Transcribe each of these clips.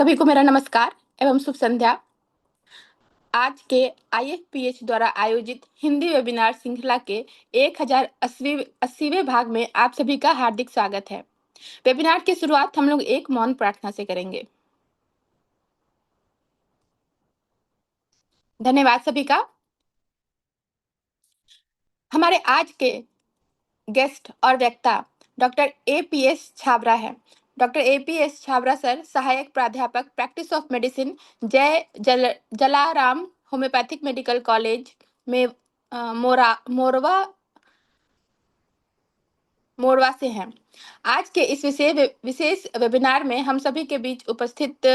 सभी को मेरा नमस्कार एवं शुभ संध्या। आज के IFPH द्वारा आयोजित हिंदी वेबिनार श्रृंखला के 1080वें भाग में आप सभी का हार्दिक स्वागत है। वेबिनार की शुरुआत हम लोग एक मौन प्रार्थना से करेंगे। धन्यवाद सभी का। हमारे आज के गेस्ट और वक्ता डॉक्टर APS छाबरा है। डॉक्टर APS छाबरा सर सहायक प्राध्यापक practice of medicine Jalaram homeopathic medical college में मोरवा से हैं। आज के इस विशेष वेबिनार में हम सभी के बीच उपस्थित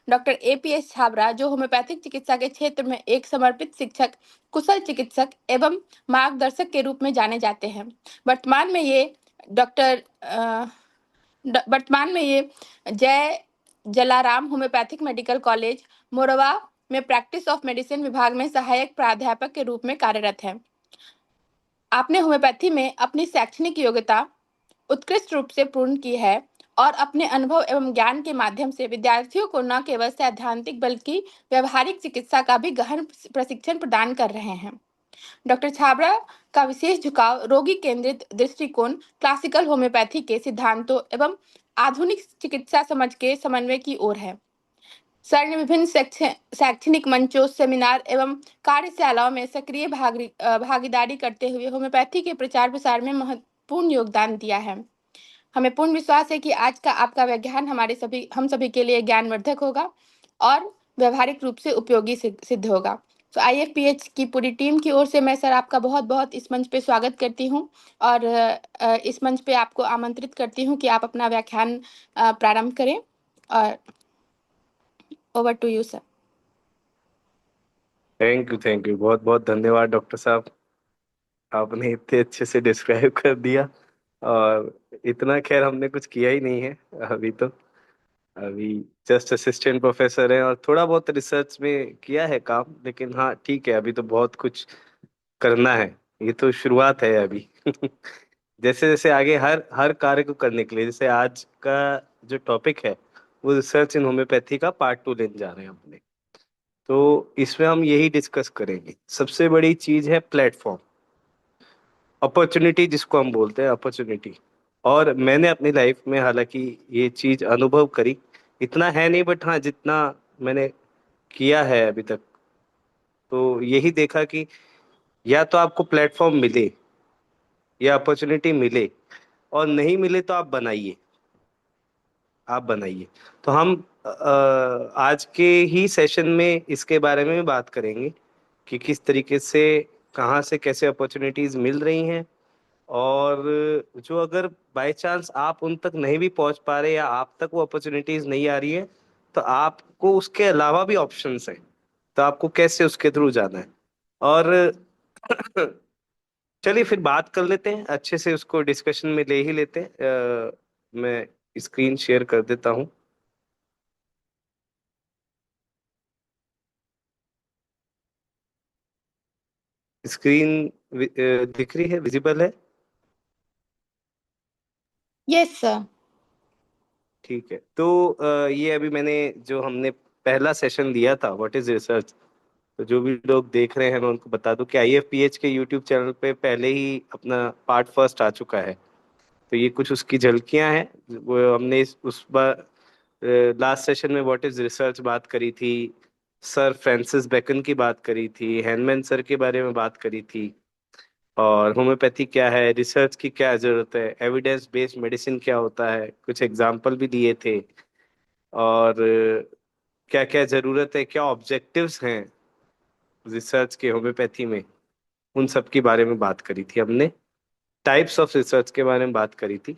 डॉक्टर APS छाबरा, जो होम्योपैथिक चिकित्सा के क्षेत्र में एक समर्पित शिक्षक, कुशल चिकित्सक एवं मार्गदर्शक के रूप में जाने जाते हैं। वर्तमान में ये डॉक्टर वर्तमान में ये जय Jalaram homeopathic medical college Morwa में प्रैक्टिस ऑफ मेडिसिन विभाग में सहायक प्राध्यापक के रूप में कार्यरत है। आपने होम्योपैथी में अपनी शैक्षणिक योग्यता उत्कृष्ट रूप से पूर्ण की है और अपने अनुभव एवं ज्ञान के माध्यम से विद्यार्थियों को न केवल सैद्धांतिक बल्कि व्यवहारिक चिकित्सा का भी गहन प्रशिक्षण प्रदान कर रहे हैं। डॉक्टर छाबड़ा का विशेष झुकाव रोगी केंद्रित दृष्टिकोण, क्लासिकल होम्योपैथी के सिद्धांतों एवं आधुनिक चिकित्सा समझ के समन्वय की ओर है। सर ने विभिन्न शैक्षणिक मंचों, सेमिनार एवं कार्यशालाओं में सक्रिय भागीदारी करते हुए होम्योपैथी के प्रचार प्रसार में महत्वपूर्ण योगदान दिया है। हमें पूर्ण विश्वास है कि आज का आपका व्याख्यान हम सभी के लिए ज्ञानवर्धक होगा और व्यवहारिक रूप से उपयोगी सिद्ध होगा। तो IFPH की पूरी टीम की ओर से मैं सर आपका बहुत बहुत इस मंच पे स्वागत करती हूँ और इस मंच पे आपको आमंत्रित करती हूँ कि आप अपना व्याख्यान प्रारंभ करें। और over to you sir. Thank you बहुत बहुत धन्यवाद डॉक्टर साहब, आपने इतने अच्छे से डिस्क्राइब कर दिया। और इतना खैर हमने कुछ किया ही नहीं है अभी जस्ट असिस्टेंट प्रोफेसर है और थोड़ा बहुत रिसर्च में किया है काम, लेकिन हाँ ठीक है, अभी तो बहुत कुछ करना है। ये तो शुरुआत है अभी जैसे जैसे आगे हर हर कार्य को करने के लिए, जैसे आज का जो टॉपिक है वो रिसर्च इन होम्योपैथी का पार्ट 2 लेने जा रहे हैं अपने। तो इसमें हम यही डिस्कस करेंगे। सबसे बड़ी चीज है प्लेटफॉर्म, अपॉर्चुनिटी जिसको हम बोलते हैं अपॉर्चुनिटी। और मैंने अपनी लाइफ में हालांकि ये चीज अनुभव करी, इतना है नहीं बट हाँ जितना मैंने किया है अभी तक, तो यही देखा कि या तो आपको प्लेटफॉर्म मिले या अपॉर्चुनिटी मिले, और नहीं मिले तो आप बनाइए। तो हम आज के ही सेशन में इसके बारे में बात करेंगे कि किस तरीके से, कहाँ से कैसे अपॉर्चुनिटीज मिल रही हैं, और जो अगर बाय चांस आप उन तक नहीं भी पहुंच पा रहे या आप तक वो अपॉर्चुनिटीज नहीं आ रही है, तो आपको उसके अलावा भी ऑप्शंस हैं, तो आपको कैसे उसके थ्रू जाना है। और चलिए फिर बात कर लेते हैं अच्छे से, उसको डिस्कशन में ले ही लेते हैं। मैं स्क्रीन शेयर कर देता हूँ। स्क्रीन दिख रही है, विजिबल है? Yes sir. ठीक है। तो ये अभी मैंने जो हमने पहला सेशन लिया था व्हाट इज रिसर्च, तो जो भी लोग देख रहे हैं मैं उनको बता दूं कि IFPH के यूट्यूब चैनल पे पहले ही अपना पार्ट फर्स्ट आ चुका है। तो ये कुछ उसकी झलकियां हैं। वो हमने उस बार लास्ट सेशन में व्हाट इज रिसर्च बात करी थी, सर फ्रांसिस बेकन की बात करी थी, हैनमैन सर के बारे में बात करी थी, और होम्योपैथी क्या है, रिसर्च की क्या जरूरत है, एविडेंस बेस्ड मेडिसिन क्या होता है, कुछ एग्जाम्पल भी दिए थे, और क्या क्या जरूरत है, क्या ऑब्जेक्टिव्स हैं रिसर्च के होम्योपैथी में, उन सब के बारे में बात करी थी हमने। टाइप्स ऑफ रिसर्च के बारे में बात करी थी।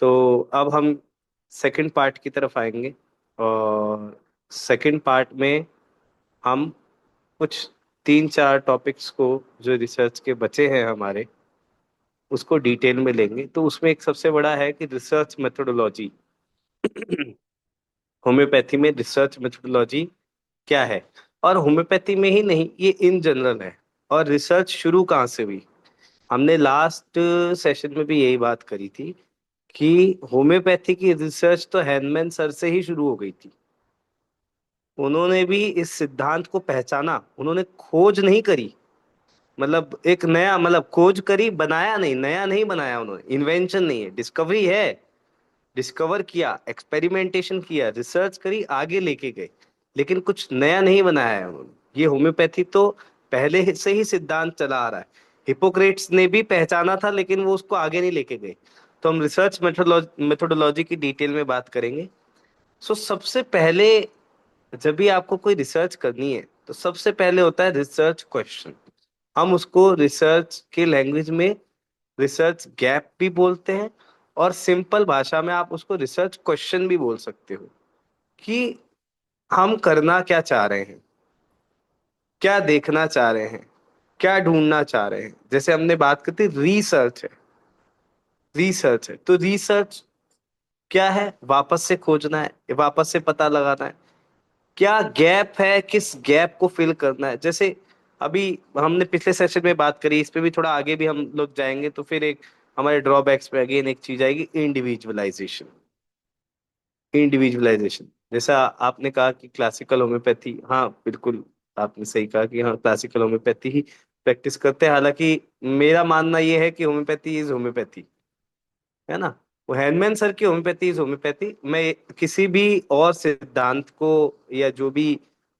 तो अब हम सेकंड पार्ट की तरफ आएंगे, और सेकंड पार्ट में हम कुछ 3-4 टॉपिक्स को जो रिसर्च के बचे हैं हमारे, उसको डिटेल में लेंगे। तो उसमें एक सबसे बड़ा है कि रिसर्च मेथोडोलॉजी होम्योपैथी में रिसर्च मेथोडोलॉजी क्या है। और होम्योपैथी में ही नहीं, ये इन जनरल है। और रिसर्च शुरू कहाँ से हुई, हमने लास्ट सेशन में भी यही बात करी थी कि होम्योपैथी की रिसर्च तो हैनमैन सर से ही शुरू हो गई थी। उन्होंने भी इस सिद्धांत को पहचाना, उन्होंने खोज नहीं करी, मतलब एक नया, मतलब खोज करी, बनाया नहीं, नया नहीं बनाया उन्होंने, इन्वेंशन नहीं है, डिस्कवरी है, डिस्कवर किया, एक्सपेरिमेंटेशन किया, रिसर्च करी, आगे लेके गए, लेकिन कुछ नया नहीं बनाया है उन्होंने। ये होम्योपैथी तो पहले से ही सिद्धांत चला आ रहा है, हिपोक्रेट्स ने भी पहचाना था, लेकिन वो उसको आगे नहीं लेके गए। तो हम रिसर्च मेथोडोलॉजी की डिटेल में बात करेंगे। सो सबसे पहले, जब भी आपको कोई रिसर्च करनी है, तो सबसे पहले होता है रिसर्च क्वेश्चन। हम उसको रिसर्च के लैंग्वेज में रिसर्च गैप भी बोलते हैं, और सिंपल भाषा में आप उसको रिसर्च क्वेश्चन भी बोल सकते हो, कि हम करना क्या चाह रहे हैं, क्या देखना चाह रहे हैं, क्या ढूंढना चाह रहे हैं। जैसे हमने बात करती, रिसर्च है, रिसर्च है, तो रिसर्च क्या है, वापस से खोजना है, वापस से पता लगाना है, क्या गैप है, किस गैप को फिल करना है। जैसे अभी हमने पिछले सेशन में बात करी, इस पे भी थोड़ा आगे भी हम लोग जाएंगे, तो फिर एक हमारे ड्रॉबैक्स पे अगेन एक चीज आएगी, इंडिविजुअलाइजेशन। इंडिविजुअलाइजेशन, जैसा आपने कहा कि क्लासिकल होम्योपैथी, हाँ बिल्कुल, आपने सही कहा कि हाँ क्लासिकल होम्योपैथी ही प्रैक्टिस करते हैं। हालांकि मेरा मानना यह है कि होम्योपैथी इज होम्योपैथी, है ना। वो हैनमैन सर की होम्योपैथी इज होम्योपैथी। मैं किसी भी और सिद्धांत को, या जो भी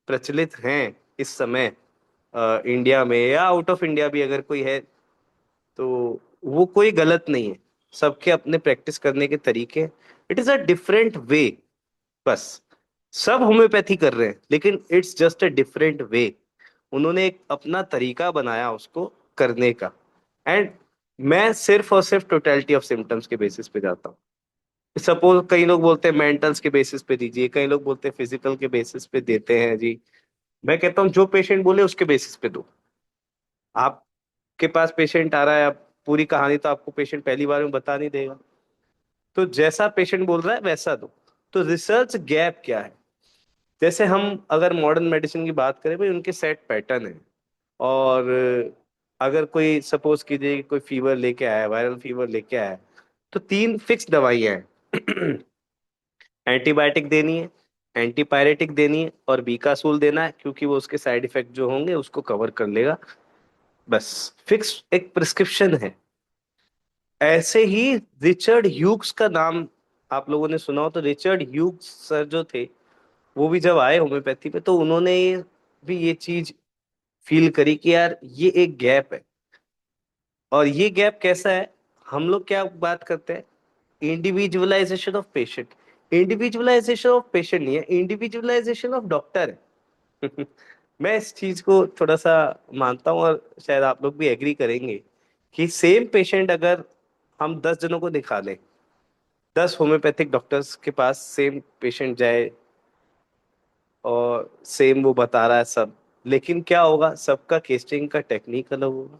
प्रचलित हैं इस समय इंडिया में या आउट ऑफ इंडिया भी अगर कोई है, तो वो कोई गलत नहीं है। सबके अपने प्रैक्टिस करने के तरीके, it is a different way, बस। सब होम्योपैथी कर रहे हैं, लेकिन it's just a different way. उन्होंने एक अपना तरीका बनाया उसको करने का। एंड मैं सिर्फ और सिर्फ टोटलिटी ऑफ सिम्टम्स के बेसिस पे जाता हूँ। सपोज कई लोग बोलते हैं मेंटल्स के बेसिस पे दीजिए, कई लोग बोलते हैं फिजिकल के बेसिस पे देते हैं जी। मैं कहता हूँ जो पेशेंट बोले उसके बेसिस पे दो। आपके पास पेशेंट आ रहा है, आप पूरी कहानी तो आपको पेशेंट पहली बार में बता नहीं देगा, तो जैसा पेशेंट बोल रहा है वैसा दो। तो रिसर्च गैप क्या है, जैसे हम अगर मॉडर्न मेडिसिन की बात करें भाई, उनके सेट पैटर्न है। और अगर कोई सपोज कीजिए कि कोई फीवर लेके आया, वायरल फीवर लेके आया, तो तीन फिक्स दवाइयाँ हैं। एंटीबायोटिक देनी है, एंटीपायरेटिक देनी है, और बीकासूल देना है, क्योंकि वो उसके साइड इफेक्ट जो होंगे उसको कवर कर लेगा। बस, फिक्स एक प्रिस्क्रिप्शन है। ऐसे ही रिचर्ड ह्यूग्स का नाम आप लोगों ने सुना हो, तो रिचर्ड ह्यूग्स सर जो थे, वो भी जब आए होम्योपैथी पे, तो उन्होंने भी ये चीज फील करी कि यार ये एक गैप है। और ये गैप कैसा है, हम लोग क्या बात करते हैं, individualisation of patient. Individualisation of patient नहीं है, इंडिविजुअलाइजेशन ऑफ डॉक्टर है। मैं इस चीज को थोड़ा सा मानता हूँ, और शायद आप लोग भी एग्री करेंगे, कि सेम पेशेंट अगर हम 10 जनों को दिखा लें, 10 होम्योपैथिक डॉक्टर्स के पास सेम पेशेंट जाए, और सेम वो बता रहा है सब, लेकिन क्या होगा, सबका केस्टिंग का टेक्निक अलग होगा,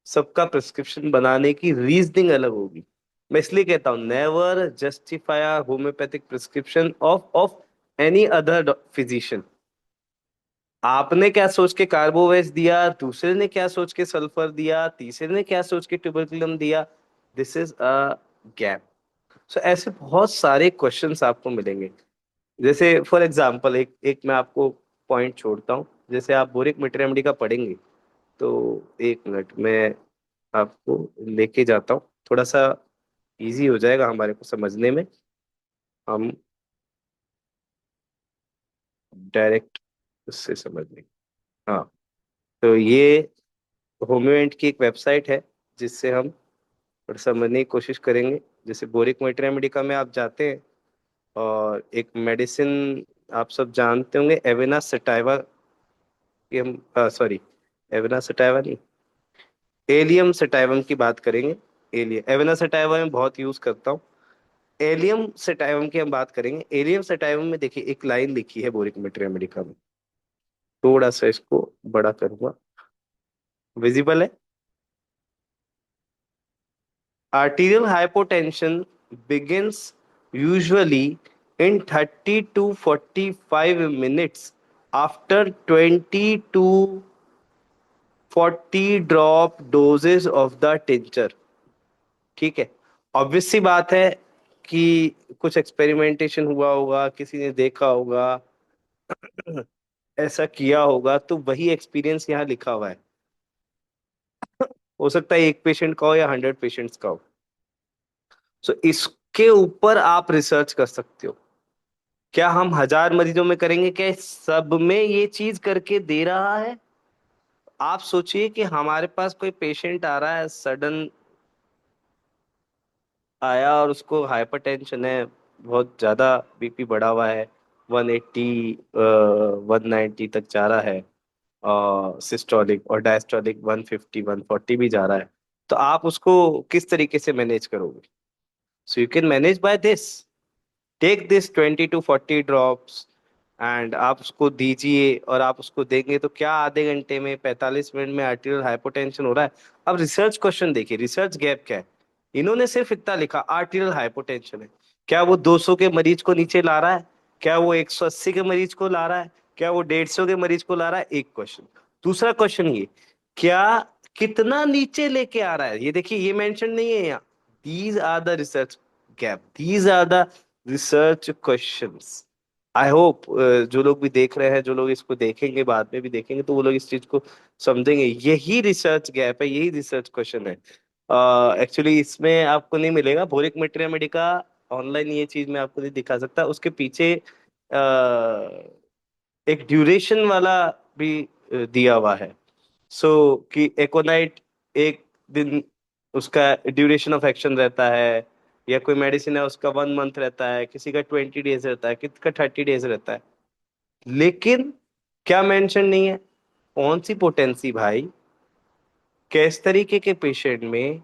सबका प्रिस्क्रिप्शन बनाने की रीजनिंग अलग होगी। मैं इसलिए कहता हूँ, never justify homeopathic prescription of any other physician. आपने क्या सोच के कार्बोवेज दिया, दूसरे ने क्या सोच के सल्फर दिया, तीसरे ने क्या सोच के ट्यूबरकुलम दिया, दिस इज अ गैप। सो ऐसे बहुत सारे क्वेश्चंस आपको मिलेंगे। जैसे फॉर एग्जांपल, एक एक मैं आपको पॉइंट छोड़ता हूँ। जैसे आप बोरिक मेटेरियलिटी का पढ़ेंगे, तो एक मिनट में आपको लेके जाता हूँ, थोड़ा सा इजी हो जाएगा हमारे को समझने में। हम डायरेक्ट उससे समझ लेंगे। हाँ, तो ये होम्योएंट की एक वेबसाइट है, जिससे हम थोड़ा समझने की कोशिश करेंगे। जैसे बोरिक मल्टीरा मेडिका में आप जाते हैं, और एक मेडिसिन आप सब जानते होंगे, एवेना सटाइवा की हम, सॉरी, एवेना सटाइवा नहीं, एलियम सटाइवम की बात करेंगे। एलियम, एवेना सटाइवा में बहुत यूज करता हूँ। एलियम सटाइवम की हम बात करेंगे। एलियम सटाइवम में देखिए एक लाइन लिखी है बोरिक मटेरियल मेडिका में, थोड़ा सा इसको बड़ा करूंगा, विजिबल है। Arterial hypotension begins usually in 30 to 45 minutes after 20 to 40 drop doses of the tincture। ठीक है, ऑब्वियस सी बात है कि कुछ एक्सपेरिमेंटेशन हुआ होगा, किसी ने देखा होगा, ऐसा किया होगा, तो वही एक्सपीरियंस यहाँ लिखा हुआ है। हो सकता है एक पेशेंट का हो या 100 पेशेंट्स का हो। सो इसके ऊपर आप रिसर्च कर सकते हो। क्या हम 1000 मरीजों में करेंगे? क्या इस सब में ये चीज करके दे रहा है? आप सोचिए कि हमारे पास कोई पेशेंट आ रहा है, सडन आया और उसको हाइपरटेंशन है, बहुत ज्यादा बीपी बढ़ा हुआ है, 180 190 तक जा रहा है, और सिस्टोलिक और डायस्टोलिक 150 140 भी जा रहा है। तो आप उसको किस तरीके से मैनेज करोगे? So you can manage by this. Take this 20 to 40 drops and आप उसको दीजिए, और आप उसको देंगे तो क्या आधे घंटे में, 45 मिनट में आर्टीरियल हाइपोटेंशन हो रहा है? अब रिसर्च क्वेश्चन देखिए, रिसर्च गैप क्या है। इन्होंने सिर्फ इतना लिखा, आर्टीरियल हाइपोटेंशन है। क्या वो 200 के मरीज को नीचे ला रहा है? क्या वो 180 के मरीज को ला रहा है? क्या वो 150 के मरीज को ला रहा है? एक क्वेश्चन। दूसरा क्वेश्चन ये, क्या कितना नीचे लेके आ रहा है? ये देखिए, ये मेंशन नहीं है यहाँ। These are the research gap, these are the research questions. I hope जो लोग भी देख रहे हैं, जो लोग इसको देखेंगे, बाद में भी देखेंगे, तो वो लोग इस चीज को समझेंगे। यही रिसर्च गैप है, यही रिसर्च क्वेश्चन है। एक्चुअली इसमें आपको नहीं मिलेगा, बोरिक मेटेरिया मेडिका ऑनलाइन ये चीज मैं आपको नहीं दिखा सकता। उसके पीछे एक ड्यूरेशन वाला भी दिया हुआ है। सो कि एकोनाइट एक दिन उसका ड्यूरेशन ऑफ एक्शन रहता है, या कोई मेडिसिन है उसका 1 मंथ रहता है, किसी का 20 डेज रहता है, किसी का 30 डेज रहता है। लेकिन क्या मेंशन नहीं है? कौन सी पोटेंसी भाई, किस तरीके के पेशेंट में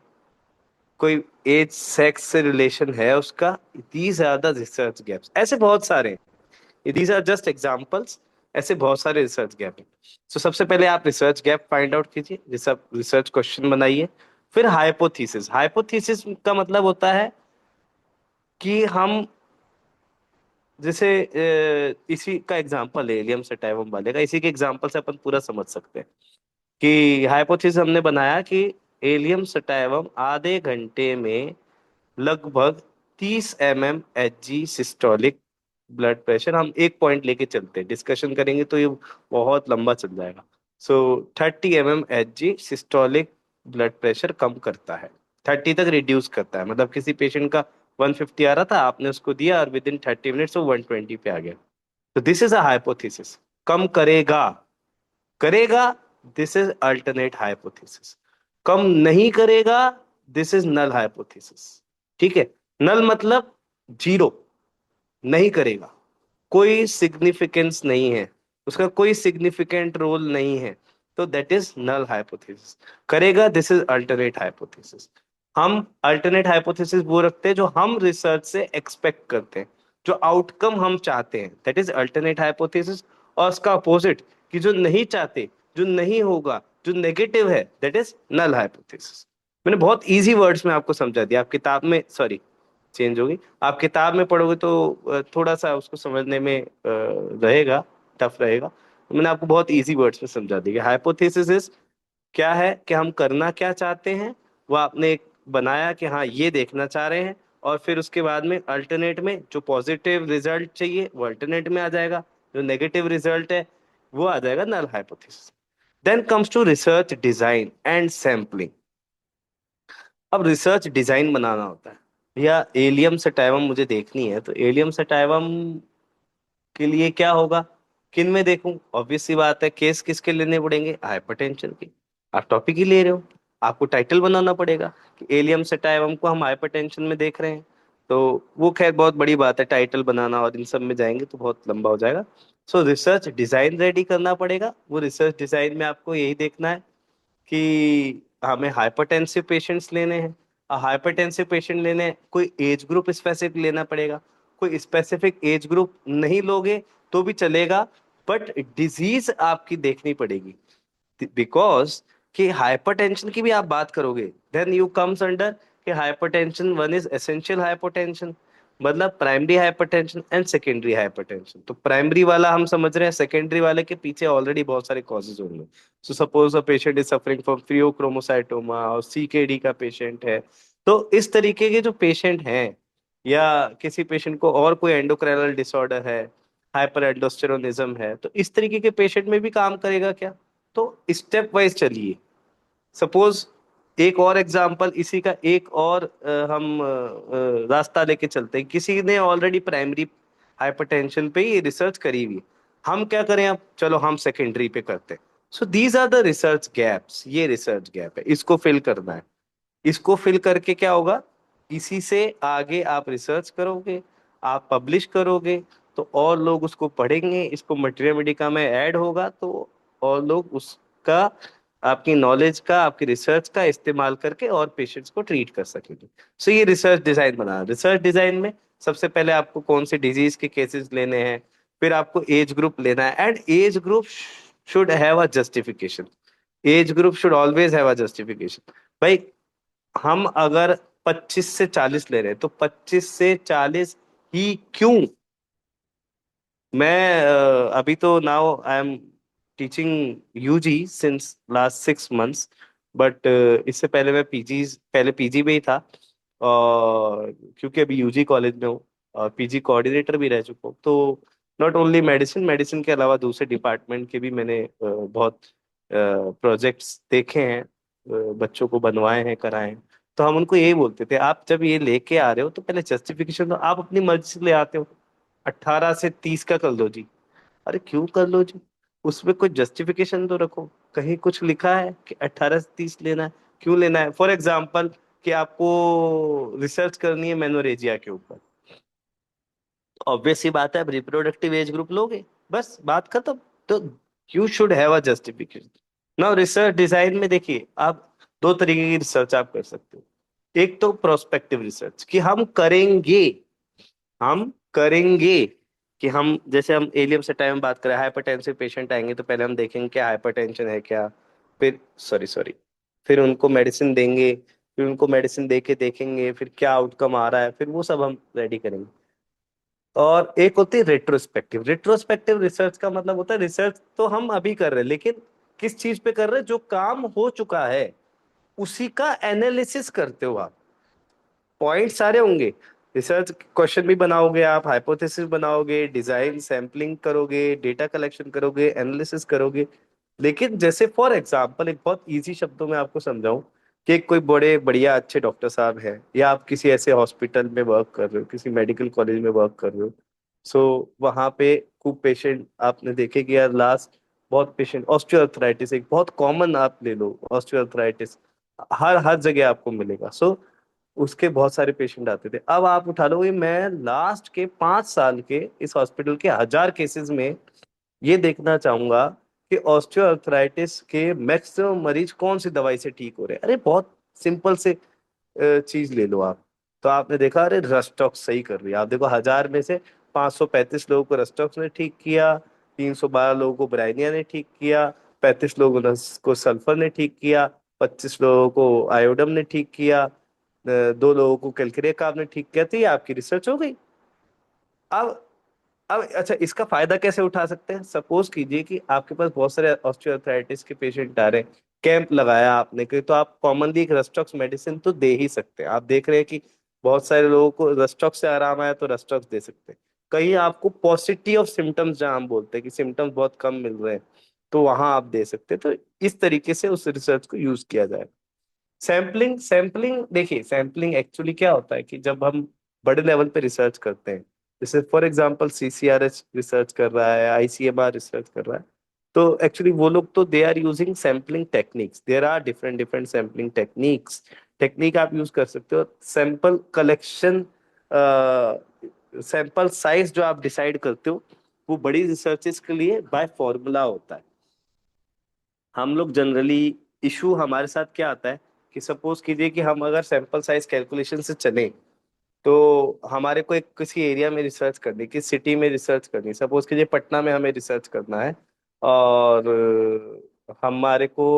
कोई एज सेक्स से रिलेशन है उसका? These are the research gaps. ऐसे बहुत सारे हैं, दीज आर जस्ट एग्जांपल्स। ऐसे बहुत सारे रिसर्च गैप हैं। तो सबसे पहले आप रिसर्च गैप फाइंड आउट कीजिए, रिसर्च क्वेश्चन बनाइए। फिर हाइपोथेसिस। हाइपोथेसिस का मतलब होता है कि हम, जैसे इसी का एग्जांपल है एलियम सटाइवम वाले का, इसी के एग्जांपल से अपन पूरा समझ सकते हैं कि हाइपोथेसिस हमने बनाया कि एलियम सटाइवम आधे घंटे में लगभग 30 mm Hg systolic blood pressure, हम एक पॉइंट लेके चलते हैं, डिस्कशन करेंगे तो ये बहुत लंबा चल जाएगा। So 30 mm Hg systolic blood pressure कम करता है, 30 तक रिड्यूस करता है। मतलब किसी पेशेंट का 150 आ रहा था, आपने उसको दिया और विद इन 30 मिनट्स वो 120 पे आ गया। तो दिस इज अ हाइपोथेसिस। कम करेगा, करेगा, दिस इज अल्टरनेट हाइपोथेसिस। कम नहीं करेगा, दिस इज नल हाइपोथेसिस। ठीक है? नल मतलब जीरो, नहीं करेगा, कोई सिग्निफिकेंस नहीं है, उसका कोई सिग्निफिकेंट रोल नहीं है, तो दैट इज नल हाइपोथेसिस। करेगा, दिस इज अल्टरनेट हाइपोथेसिस। हम अल्टरनेट हाइपोथेसिस वो रखते हैं जो हम रिसर्च से एक्सपेक्ट करते हैं, जो आउटकम हम चाहते हैं, दैट इज अल्टरनेट हाइपोथेसिस। और उसका अपोजिट, कि जो नहीं चाहते, जो नहीं होगा, जो नेगेटिव है, दैट इज नल हाइपोथेसिस। मैंने बहुत इजी वर्ड्स में आपको समझा दिया। आप किताब में, सॉरी, चेंज होगी, आप किताब में पढ़ोगे तो थोड़ा सा उसको समझने में रहेगा, टफ रहेगा। तो मैंने आपको बहुत इजी वर्ड्स में समझा दिया। हाइपोथेसिस इज क्या है, कि हम करना क्या चाहते हैं, वो आपने एक बनाया कि हाँ ये देखना चाह रहे हैं, और फिर उसके बाद में अल्टरनेट में जो पॉजिटिव रिजल्ट चाहिए वो अल्टरनेट में आ जाएगा, जो नेगेटिव रिजल्ट है वो आ जाएगा null hypothesis. Then comes to research design and sampling. अब रिसर्च डिजाइन बनाना होता है। भैया एलियम सटाइवम मुझे देखनी है, तो एलियम सटाइवम के लिए क्या होगा, किन में देखूं? ऑब्वियस सी बात है, केस किसके लेने पड़ेंगे? हाइपरटेंशन के। आप टॉपिक ही ले रहे हो, आपको टाइटल बनाना पड़ेगा कि एलियम सटाइवम को हम हाइपरटेंशन में देख रहे हैं। तो वो खैर बहुत बड़ी बात है, टाइटल बनाना, और इन सब में जाएंगे तो बहुत लंबा हो जाएगा। सो रिसर्च डिजाइन रेडी करना पड़ेगा। वो रिसर्च डिजाइन में आपको यही देखना है कि हमें हाइपरटेंसिव पेशेंट्स लेने हैं। हाइपरटेंसिव पेशेंट लेने हैं, कोई एज ग्रुप स्पेसिफिक लेना पड़ेगा। कोई स्पेसिफिक एज ग्रुप नहीं लोगे तो भी चलेगा, बट डिजीज आपकी देखनी पड़ेगी। बिकॉज कि हाइपरटेंशन की भी आप बात करोगे, देन यू कम्स अंडर कि hypertension one is essential hypertension, मतलब primary hypertension and secondary hypertension. तो प्राइमरी वाला हम समझ रहे हैं, सेकेंडरी वाले के पीछे ऑलरेडी बहुत सारे कॉजेज होंगे। So suppose a patient is suffering from phaeochromocytoma और सीकेडी का पेशेंट है, तो इस तरीके के जो पेशेंट हैं, या किसी पेशेंट को और कोई एंडोक्राइनल डिसऑर्डर है, हाइपर एल्डोस्टेरोनिज्म है, तो इस तरीके के पेशेंट में भी काम करेगा क्या? तो स्टेप वाइज चलिए। सपोज एक और एग्जांपल इसी का, एक और हम रास्ता लेके चलते हैं। किसी ने ऑलरेडी प्राइमरी हाइपरटेंशन पे ये रिसर्च करी हुई है, हम क्या करें अब? चलो हम सेकेंडरी पे करते हैं। So these are the research gaps, ये रिसर्च गैप है, इसको फिल करना है। इसको फिल करके क्या होगा? इसी से आगे आप रिसर्च करोगे, आप पब्लिश करोगे, तो और लोग उसको पढ़ेंगे, इसको मटेरियल मेडिका में ऐड होगा, तो और लोग उसका, आपकी नॉलेज का, आपकी रिसर्च का इस्तेमाल करके और पेशेंट्स को ट्रीट कर सकेंगे। सो ये रिसर्च डिजाइन बनाना। रिसर्च डिजाइन में सबसे पहले आपको कौन से डिजीज के केसेस लेने हैं, फिर आपको एज ग्रुप लेना है, and age group should have a justification. Age group should always have a justification. भाई, हम अगर 25 से 40 ले रहे हैं, तो 25 से 40 ही क्यों? मैं अभी तो now I am teaching UG since last 6 months, but इससे पहले मैं पीजी, पहले पीजी में ही था। और क्योंकि अभी यूजी कॉलेज में हूँ और पीजी कोऑर्डिनेटर भी रह चुका हूँ, तो नॉट ओनली मेडिसिन, मेडिसिन के अलावा दूसरे डिपार्टमेंट के भी मैंने बहुत प्रोजेक्ट्स देखे हैं, बच्चों को बनवाए हैं, कराए हैं। तो हम उनको यही बोलते थे, आप जब ये लेके आ रहे हो तो पहले जस्टिफिकेशन दो। आप अपनी मर्जी से ले आते हो, 18 से 30 का कर लो जी। अरे क्यों कर लो जी? उसमें कोई जस्टिफिकेशन तो रखो। कहीं कुछ लिखा है कि 18 से 30 लेना है? क्यों लेना है? फॉर एग्जाम्पल कि आपको रिसर्च करनी है मेनोरेजिया के ऊपर, ऑब्वियस सी बात है, आप रिप्रोडक्टिव एज ग्रुप लोगे, बस बात खत्म। तो you should have a justification. Now research design में देखिए, आप दो तरीके की रिसर्च आप कर सकते हो। एक तो प्रोस्पेक्टिव रिसर्च, कि हम करेंगे कि हम, जैसे हम एलियम से टाइम बात करें, हाइपरटेंसिव पेशेंट आएंगे तो पहले हम देखेंगे क्या हाइपरटेंशन है क्या, फिर सॉरी सॉरी फिर उनको मेडिसिन देंगे, फिर उनको मेडिसिन दे के देखेंगे फिर क्या आउटकम आ रहा है, फिर वो सब हम रेडी करेंगे। और एक होती है रेट्रोस्पेक्टिव। रेट्रोस्पेक्टिव रिसर्च का मतलब होता है, रिसर्च तो हम अभी कर रहे हैं, लेकिन किस चीज पे कर रहे हैं? जो काम हो चुका है उसी का एनालिसिस करते हो आप। पॉइंट सारे होंगे, रिसर्च क्वेश्चन भी बनाओगे आप, हाइपोथेसिस बनाओगे, डिजाइन सैम्पलिंग करोगे, डेटा कलेक्शन करोगे, एनालिसिस करोगे। लेकिन जैसे फॉर एग्जांपल, एक बहुत इजी शब्दों में आपको समझाऊं, कि कोई बड़े बढ़िया अच्छे डॉक्टर साहब हैं, या आप किसी ऐसे हॉस्पिटल में वर्क कर रहे हो, किसी मेडिकल कॉलेज में वर्क कर रहे हो, सो वहां पे खूब पेशेंट आपने देखे कि यार लास्ट, बहुत पेशेंट, ऑस्टियोआर्थराइटिस एक बहुत कॉमन, आप ले लो ऑस्टियोआर्थराइटिस, हर हर जगह आपको मिलेगा। सो उसके बहुत सारे पेशेंट आते थे। अब आप उठा लो, ये मैं लास्ट के 5 साल के इस हॉस्पिटल के 1000 केसेस में ये देखना चाहूंगा कि ऑस्टियोआर्थराइटिस के मैक्सिमम मरीज कौन सी दवाई से ठीक हो रहे हैं। अरे बहुत सिंपल से चीज ले लो आप। तो आपने देखा, अरे रस्टॉक्स सही कर रही है, आप देखो 1000 में से 535 लोगों को रस्टॉक्स ने ठीक किया, 312 लोगों को ब्राइनिया ने ठीक किया, 35 लोगों को सल्फर ने ठीक किया, 25 लोगों को आयोडम ने ठीक किया, 2 लोगों को कैलक्रिया कार्ब ने ठीक किया। तो ये आपकी रिसर्च हो गई। अब अब अच्छा, इसका फायदा कैसे उठा सकते हैं? सपोज कीजिए कि आपके पास बहुत सारे ऑस्टियोआर्थराइटिस के पेशेंट आ रहे हैं, कैंप लगाया आपने कि, तो आप कॉमनली एक रस्टॉक्स मेडिसिन तो दे ही सकते हैं। आप देख रहे हैं कि बहुत सारे लोगों को रस्टॉक्स से आराम आया, तो रस्टॉक्स दे सकते हैं। कहीं आपको पॉजिटिव ऑफ सिम्टम्स, जहां हम बोलते हैं कि सिम्टम्स बहुत कम मिल रहे हैं, तो वहां आप दे सकते हैं। तो इस तरीके से उस रिसर्च को यूज किया जाए। सैम्पलिंग सैम्पलिंग देखिए, सैम्पलिंग एक्चुअली क्या होता है कि जब हम बड़े लेवल पे रिसर्च करते हैं, जैसे फॉर एग्जांपल सीसीआरएच रिसर्च कर रहा है, आईसीएमआर रिसर्च कर रहा है, तो एक्चुअली वो लोग तो they are using sampling techniques. There are different different sampling techniques. Technique आप यूज कर सकते हो, सैंपल कलेक्शन, सैंपल साइज जो आप डिसाइड करते हो, वो बड़ी रिसर्चेस के लिए बाय फॉर्मूला होता है। हम लोग जनरली, इशू हमारे साथ क्या आता है कि सपोज कीजिए कि हम अगर सैंपल साइज कैलकुलेशन से चलें, तो हमारे को एक किसी एरिया में रिसर्च करनी, किस सिटी में रिसर्च करनी, सपोज कीजिए पटना में हमें रिसर्च करना है, और हमारे को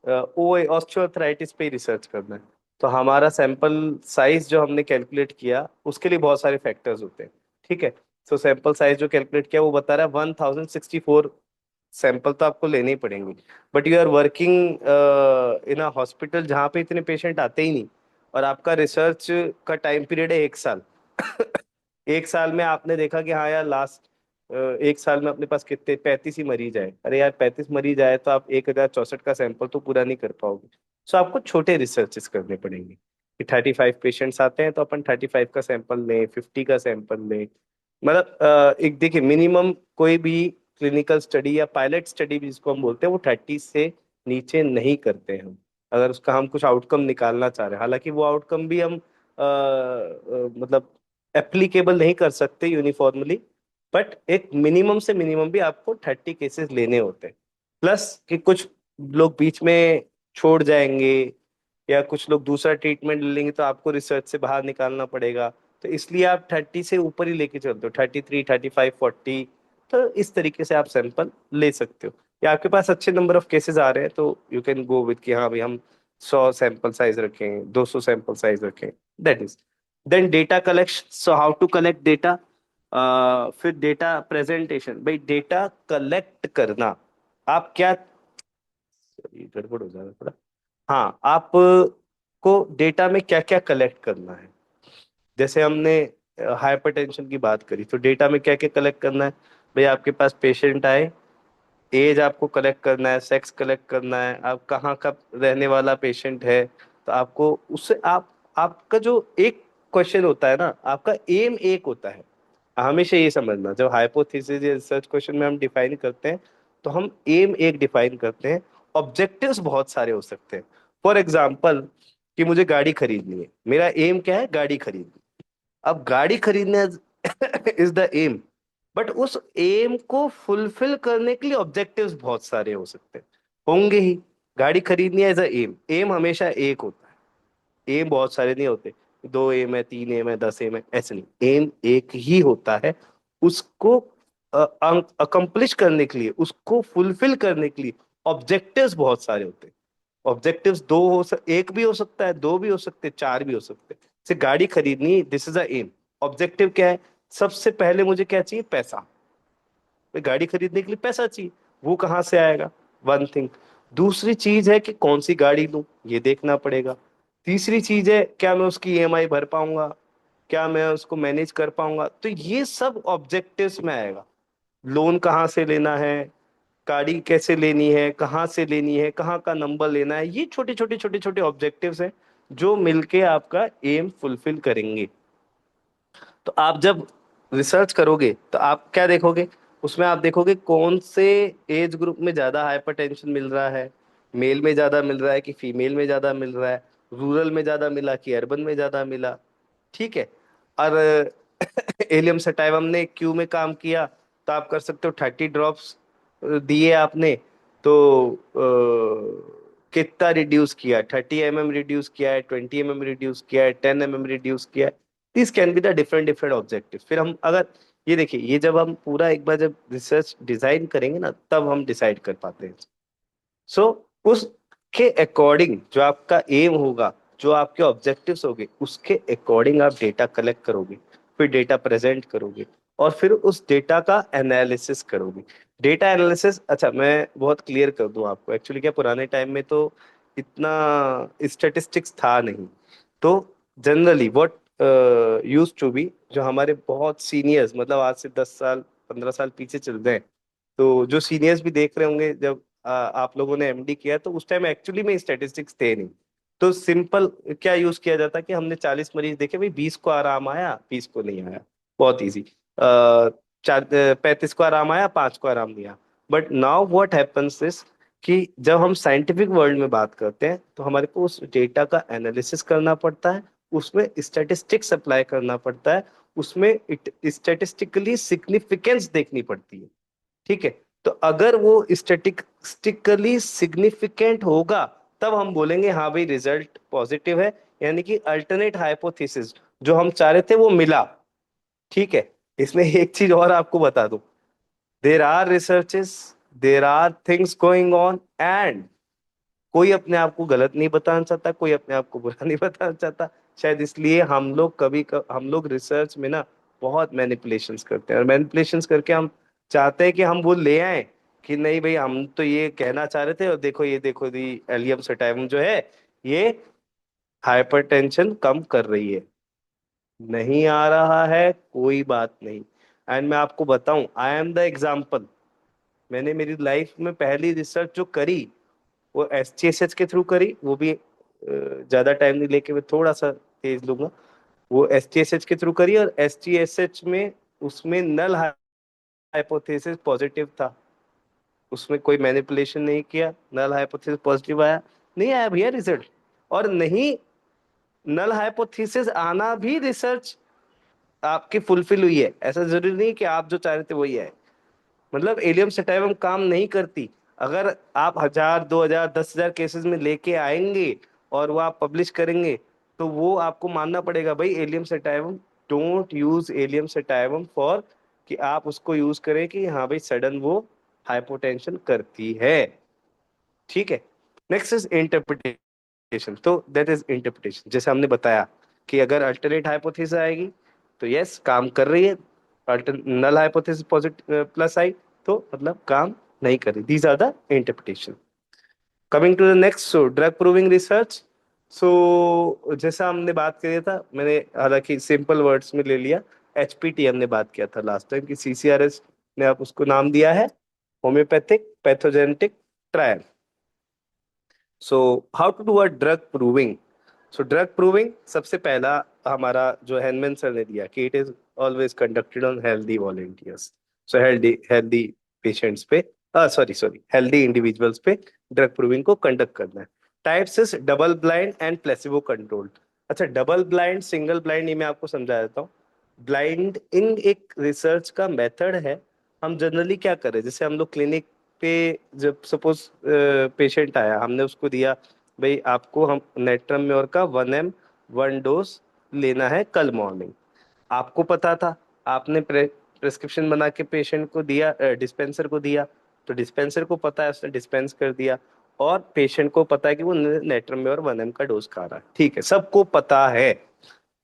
ओ ऑस्टियोआर्थराइटिस पे रिसर्च करना है। तो हमारा सैंपल साइज जो हमने कैलकुलेट किया, उसके लिए बहुत सारे फैक्टर्स होते हैं। ठीक है, तो सैंपल साइज जो कैलकुलेट किया वो बता रहा है 1064 सैंपल तो आपको लेने ही पड़ेंगे। But you are working in a hospital जहाँ पे इतने पेशेंट आते ही नहीं, और आपका रिसर्च का टाइम पीरियड है 1 साल। 1 साल में आपने देखा कि हाँ यार, लास्ट एक साल में अपने पास कितने 35 ही मरीज आए, अरे यार 35 मरीज आए तो आप 1064 का सैंपल तो पूरा नहीं कर पाओगे। सो आपको छोटे रिसर्चेस करने पड़ेंगे कि 35 पेशेंट्स आते हैं तो अपन 35 का सैंपल लें, 50 का सैंपल लें। मतलब एक देखिए मिनिमम कोई भी क्लिनिकल स्टडी या पायलट स्टडी भी जिसको हम बोलते हैं वो 30 से नीचे नहीं करते हैं हम, अगर उसका हम कुछ आउटकम निकालना चाह रहे हैं। हालांकि वो आउटकम भी हम मतलब एप्लीकेबल नहीं कर सकते यूनिफॉर्मली, बट एक मिनिमम से मिनिमम भी आपको 30 केसेस लेने होते हैं। प्लस कि कुछ लोग बीच में छोड़ जाएंगे या कुछ लोग दूसरा ट्रीटमेंट ले लेंगे तो आपको रिसर्च से बाहर निकालना पड़ेगा। तो इसलिए आप 30 से ऊपर ही लेके चलते हो, 33, 35, 40। तो इस तरीके से आप सैंपल ले सकते हो। या आपके पास अच्छे नंबर ऑफ केसेस आ रहे हैं तो यू कैन गो विथ कि हाँ भाई हम 100 सैंपल साइज रखें, 200 सैंपल साइज रखें। That is then data collection. So how to collect data. फिर डेटा प्रेजेंटेशन। भाई डेटा कलेक्ट करना, आप क्या, ये गड़बड़ हो जाएगा थोड़ा। हाँ, आप को डेटा में क्या क्या कलेक्ट करना है। जैसे हमने हाइपरटेंशन की बात करी तो डेटा में क्या क्या कलेक्ट करना है। भाई आपके पास पेशेंट आए, एज आपको कलेक्ट करना है, सेक्स कलेक्ट करना है, आप कहाँ का रहने वाला पेशेंट है। तो आपको उससे आप आपका जो एक क्वेश्चन होता है ना, आपका एम एक होता है। हमेशा ये समझना, जब हाइपोथेसिस या रिसर्च क्वेश्चन में हम डिफाइन करते हैं तो हम एम एक डिफाइन करते हैं, ऑब्जेक्टिव्स बहुत सारे हो सकते हैं। फॉर एग्जाम्पल कि मुझे गाड़ी खरीदनी है, मेरा एम क्या है, गाड़ी खरीदनी। अब गाड़ी खरीदना इज द एम, बट उस एम को फुलफिल करने के लिए ऑब्जेक्टिव्स बहुत सारे हो सकते हैं, होंगे ही। गाड़ी खरीदनी है एज अ एम, एम हमेशा एक होता है, एम बहुत सारे नहीं होते। 2 एम है, 3 एम है, 10 एम है, ऐसे नहीं, एम एक ही होता है। उसको अकम्प्लिश करने के लिए, उसको फुलफिल करने के लिए ऑब्जेक्टिव्स बहुत सारे होते हैं। ऑब्जेक्टिव्स एक भी हो सकता है, दो भी हो सकते हैं, चार भी हो सकते हैं। जैसे गाड़ी खरीदनी, this is a aim. Objective क्या है, सबसे पहले मुझे क्या चाहिए, पैसा। भाई गाड़ी खरीदने के लिए पैसा चाहिए, वो कहाँ से आएगा, वन थिंग। दूसरी चीज है कि कौन सी गाड़ी लूं, ये देखना पड़ेगा। तीसरी चीज है क्या मैं उसकी ईएमआई भर पाऊंगा, क्या मैं उसको मैनेज कर पाऊंगा। तो ये सब ऑब्जेक्टिव्स में आएगा। लोन कहाँ से लेना है, गाड़ी कैसे लेनी है, कहाँ से लेनी है, कहाँ का नंबर लेना है, ये छोटे छोटे छोटे छोटे ऑब्जेक्टिव्स हैं जो मिलके आपका एम फुलफिल करेंगे। तो आप जब रिसर्च करोगे तो आप क्या देखोगे, उसमें आप देखोगे कौन से एज ग्रुप में ज्यादा हाइपरटेंशन मिल रहा है, मेल में ज्यादा मिल रहा है कि फीमेल में ज्यादा मिल रहा है, रूरल में ज्यादा मिला कि अर्बन में ज्यादा मिला। ठीक है। और एलियम सटाइवम ने क्यू में काम किया तो आप कर सकते हो 30 ड्रॉप्स दिए आपने तो कितना रिड्यूस किया, 30 mm रिड्यूस किया है, 20 mm रिड्यूस किया है, 10 mm रिड्यूस किया है। This can be the different different objective. फिर हम अगर ये देखिए, ये जब हम पूरा एक बार जब रिसर्च डिजाइन करेंगे ना तब हम डिसाइड कर पाते हैं। सो उसके अकॉर्डिंग जो आपका एम होगा, जो आपके ऑब्जेक्टिव्स होंगे, उसके अकॉर्डिंग आप डेटा कलेक्ट करोगे, फिर डेटा प्रेजेंट करोगे, और फिर उस डेटा का एनालिसिस करोगे। डेटा एनालिसिस, अच्छा मैं बहुत क्लियर कर दूं आपको, एक्चुअली क्या पुराने टाइम में तो इतना स्टेटिस्टिक्स था नहीं। तो generally what used to be, जो हमारे बहुत सीनियर्स, मतलब आज से 10 साल 15 साल पीछे चल रहे हैं, तो जो सीनियर्स भी देख रहे होंगे, जब आप लोगों ने एमडी किया तो उस टाइम एक्चुअली में स्टैटिस्टिक्स थे नहीं। तो सिंपल क्या यूज किया जाता कि हमने 40 मरीज देखे, भाई 20 को आराम आया, 20 को नहीं आया, बहुत इजी। चार 35 को आराम आया, 5 को आराम नहीं आया। But now what happens is कि जब हम साइंटिफिक वर्ल्ड में बात करते हैं तो हमारे को उस डेटा का एनालिसिस करना पड़ता है, उसमें स्टैटिस्टिक्स अप्लाई करना पड़ता है, उसमें स्टैटिस्टिकली सिग्निफिकेंस देखनी पड़ती है। ठीक है। तो अगर वो स्टेटिस्टिकली सिग्निफिकेंट होगा तब हम बोलेंगे हाँ भाई रिजल्ट पॉजिटिव है, यानी कि अल्टरनेट हाइपोथेसिस जो हम चाह रहे थे वो मिला। ठीक है। इसमें एक चीज और आपको बता दूं, there are researches, there are things going on, and कोई अपने आप को गलत नहीं बताना चाहता, कोई अपने आप को बुरा नहीं बताना चाहता। शायद इसलिए हम लोग रिसर्च में ना बहुत मैनिपुलेशंस करते हैं, और मैनिपुलेशंस करके हम चाहते हैं कि हम वो ले आए कि नहीं भाई हम तो ये कहना चाह रहे थे, और देखो ये देखो दी एलियम सटाइवम जो है ये हाइपरटेंशन कम कर रही है। नहीं आ रहा है कोई बात नहीं, एंड मैं आपको बताऊं, आई एम द एग्जाम्पल। मैंने मेरी लाइफ में पहली रिसर्च जो करी वो SGSH के थ्रू करी, वो भी ज्यादा टाइम नहीं लेके मैं थोड़ा सा तेज लूंगा। वो SGSH के थ्रू करी, और SGSH में उसमें नल हाइपोथेसिस पॉजिटिव था। उसमें कोई मैनिपुलेशन नहीं किया, नल हाइपोथेसिस पॉजिटिव आया, नहीं आया भैया रिजल्ट। और नहीं, नल हाइपोथेसिस आना भी रिसर्च आपकी फुलफिल हुई है, ऐसा जरूरी नहीं कि आप जो चाह रहे थे वही है। मतलब एलियम सटाइवम काम नहीं करती। अगर आप 1000, 2000, 10,000 केसेस में लेके आएंगे और वो आप पब्लिश करेंगे, तो वो आपको मानना पड़ेगा भाई allium sativum, don't use allium sativum for, कि आप उसको यूज करें कि हाँ भाई सडन वो हाइपोटेंशन करती है। ठीक है। Next is interpretation. तो दैट इज इंटरप्रिटेशन, जैसे हमने बताया कि अगर अल्टरनेट हाइपोथेसिस आएगी तो यस काम कर रही है, alternate hypothesis positive plus आई तो मतलब काम नहीं कर रही। These are the interpretation. Coming to the next, so drug proving research. So जैसा हमने बात किया था, मैंने हालांकि सिंपल वर्ड्स में ले लिया, HPT हमने बात किया था लास्ट टाइम कि CCRS ने आप उसको नाम दिया है homeopathic pathogenetic trial. So how to do a drug proving. So drug proving सबसे पहला हमारा जो हैनमैन सर ने दिया कि it is always conducted on healthy volunteers. So healthy healthy patients पे, सॉरी सॉरी, हेल्दी इंडिविजुअल्स पे ड्रग प्रूविंग को कंडक्ट करना है। Types is double blind and placebo controlled. अच्छा, डबल ब्लाइंड, सिंगल ब्लाइंड, ये मैं आपको समझा देता हूँ। ब्लाइंड इन एक रिसर्च का मेथड है। हम जनरली क्या करें, जैसे हम लोग क्लिनिक पे जब सपोज पेशेंट आया, हमने उसको दिया भाई आपको हम नेट्रम का 1 ml 1 डोज लेना है कल मॉर्निंग। आपको पता था, आपने प्रेस्क्रिप्शन बना के पेशेंट को दिया, डिस्पेंसर को दिया, तो डिस्पेंसर को पता है, उसने डिस्पेंस कर दिया। और पेशेंट को पता है कि वो नेट्रम में और 1 ml का डोज खा रहा है, ठीक है, सबको पता है।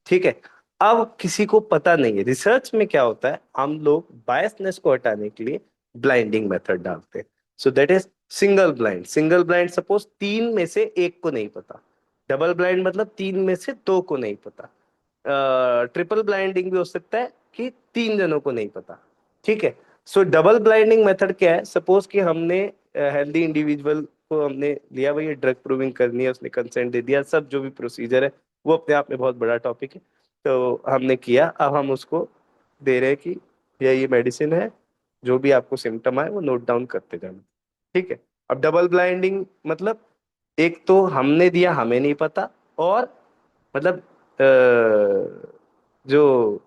ठीक है। अब किसी को पता नहीं है, रिसर्च में क्या होता है, हम लोग बायसनेस को हटाने के लिए ब्लाइंडिंग मेथड डालते हैं। So that is single blind. Single blind suppose 3 में से 1 को नहीं पता। डबल ब्लाइंड मतलब 3 में से 2 को नहीं पता। ट्रिपल ब्लाइंडिंग भी हो सकता है कि 3 जनों को नहीं पता। ठीक है। सो डबल ब्लाइंडिंग मेथड क्या है, सपोज कि हमने हेल्दी इंडिविजुअल को हमने लिया, भाई ये ड्रग प्रूविंग करनी है, उसने कंसेंट दे दिया, सब जो भी प्रोसीजर है वो अपने आप में बहुत बड़ा टॉपिक है, तो हमने किया। अब हम उसको दे रहे हैं कि ये मेडिसिन है, जो भी आपको सिम्टम आए वो नोट डाउन करते जाना। ठीक है। अब डबल ब्लाइंडिंग मतलब, एक तो हमने दिया, हमें नहीं पता, और मतलब जो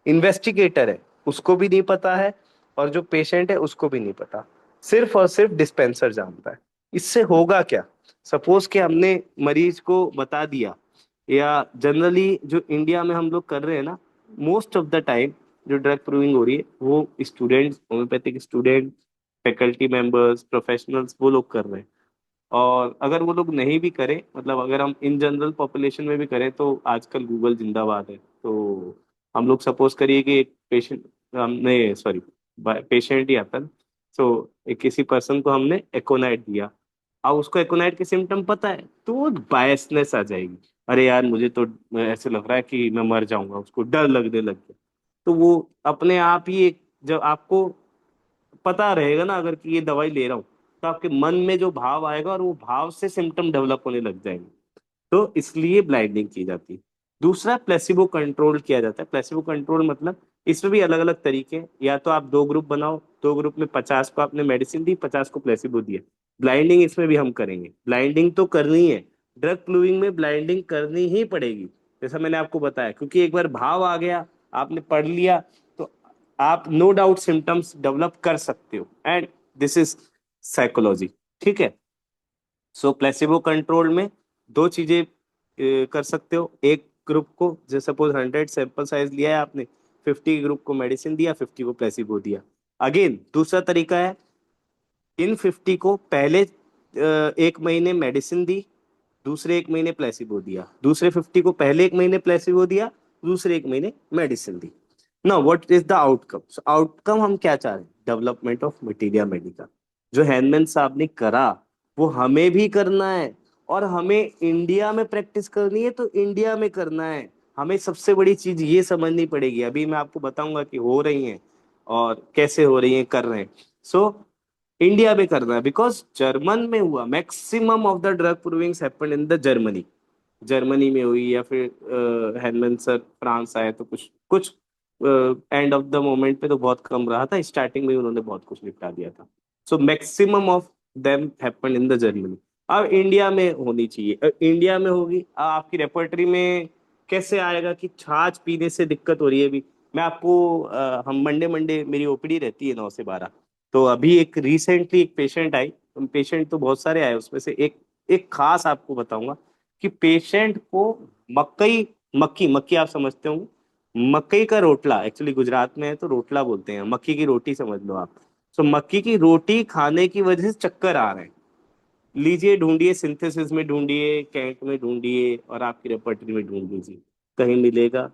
इन्वेस्टिगेटर है उसको भी नहीं पता है, और जो पेशेंट है उसको भी नहीं पता, सिर्फ और सिर्फ डिस्पेंसर जानता है। इससे होगा क्या, सपोज कि हमने मरीज को बता दिया, या जनरली जो इंडिया में हम लोग कर रहे हैं ना, मोस्ट ऑफ द टाइम जो ड्रग प्रूविंग हो रही है वो students, homeopathic student, faculty members, professionals, वो लोग कर रहे हैं। और अगर वो लोग नहीं भी करें, मतलब अगर हम इन जनरल पॉपुलेशन में भी करें, तो आजकल गूगल जिंदाबाद है। तो हम लोग सपोज करिए कि एक पेशेंट, हमने सॉरी, पेशेंट ही आता है, तो एक किसी पर्सन को हमने एकोनाइट दिया, अब उसको एकोनाइट के सिम्टम पता है, तो वो बायसनेस आ जाएगी। अरे यार मुझे तो ऐसे लग रहा है कि मैं मर जाऊंगा, उसको डर लगने लग गया। तो वो अपने आप ही एक, जब आपको पता रहेगा ना अगर कि ये दवाई ले रहा हूँ, तो आपके मन में जो भाव आएगा और वो भाव से सिम्टम डेवलप होने लग जाएंगे। तो इसलिए ब्लाइंडिंग की जाती है। दूसरा, प्लेसिबो कंट्रोल किया जाता है। प्लेसिबो कंट्रोल मतलब, इसमें भी अलग अलग तरीके हैं। या तो आप 2 ग्रुप बनाओ, 2 ग्रुप में 50 को आपने मेडिसिन दी, 50 को प्लेसिबो दिया। ब्लाइंडिंग इसमें भी हम करेंगे, ब्लाइंडिंग तो करनी है। ड्रग प्लूइंग में ब्लाइंडिंग करनी ही पड़ेगी, जैसा मैंने आपको बताया, क्योंकि एक बार भाव आ गया, आपने पढ़ लिया, तो आप नो डाउट सिम्टम्स डेवलप कर सकते हो, एंड दिस इज साइकोलॉजी। ठीक है। सो प्लेसिबो कंट्रोल में 2 चीजें कर सकते हो। एक ग्रुप को, जैसे सपोज 100 सैंपल साइज लिया है आपने, 50 ग्रुप को मेडिसिन दिया, 50 को प्लेसिबो दिया। अगेन दूसरा तरीका है, इन 50 को पहले 1 महीने मेडिसिन दी, दूसरे 1 महीने प्लेसिबो दिया, दूसरे 50 को पहले 1 महीने प्लेसिबो दिया, दूसरे 1 महीने मेडिसिन दी। ना what is the outcome, outcome हम क्या चाह रहे हैं, डेवलपमेंट ऑफ मटीरिया मेडिका। जो हैनमैन साहब ने करा वो हमें भी करना है, और हमें इंडिया में प्रैक्टिस करनी है, तो इंडिया में करना है। हमें सबसे बड़ी चीज ये समझनी पड़ेगी, अभी मैं आपको बताऊंगा कि हो रही है, और कैसे हो रही है, कर रहे हैं। सो इंडिया में करना है, बिकॉज जर्मन में हुआ, maximum of the drug provings happened in the Germany. Germany में हुई, या फिर हेलमन सर फ्रांस आए तो कुछ कुछ एंड ऑफ द मोमेंट पे तो बहुत कम रहा था, स्टार्टिंग में ही उन्होंने बहुत कुछ निपटा दिया था। So maximum of them happened in the Germany. अब इंडिया में होनी चाहिए, इंडिया में होगी। अब आपकी रेपर्टरी में कैसे आएगा कि छाछ पीने से दिक्कत हो रही है अभी। मैं आपको हम मंडे मंडे मेरी ओपीडी रहती है 9 से 12। तो अभी एक रिसेंटली एक पेशेंट आई, पेशेंट तो बहुत सारे आए, उसमें से एक एक खास आपको बताऊंगा कि पेशेंट को मकई, मक्की मक्की आप समझते होंगे, मकई का रोटला, एक्चुअली गुजरात में है तो रोटला बोलते हैं, मक्की की रोटी समझ लो आप। तो मक्की की रोटी खाने की वजह से चक्कर आ रहे हैं। लीजिए, ढूंढिए, सिंथेसिस में ढूंढिए, कैंट में ढूंढिए, और आपकी रेपर्टरी में ढूंढ लीजिए, कहीं मिलेगा?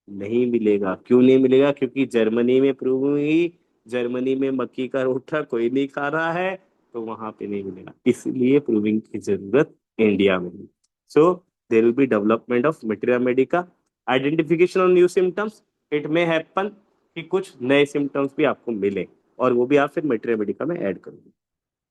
नहीं मिलेगा। क्यों नहीं मिलेगा? क्योंकि जर्मनी में प्रूव हुई, जर्मनी में मक्की का रोटा कोई नहीं खा रहा है, तो वहां पे नहीं मिलेगा। इसलिए प्रूविंग की जरूरत इंडिया में है। So there will be development of materia medica, identification of new symptoms. It may happen कि कुछ नए सिम्टम्स भी आपको मिले, और वो भी आप फिर मटेरिया मेडिका में ऐड करोगे।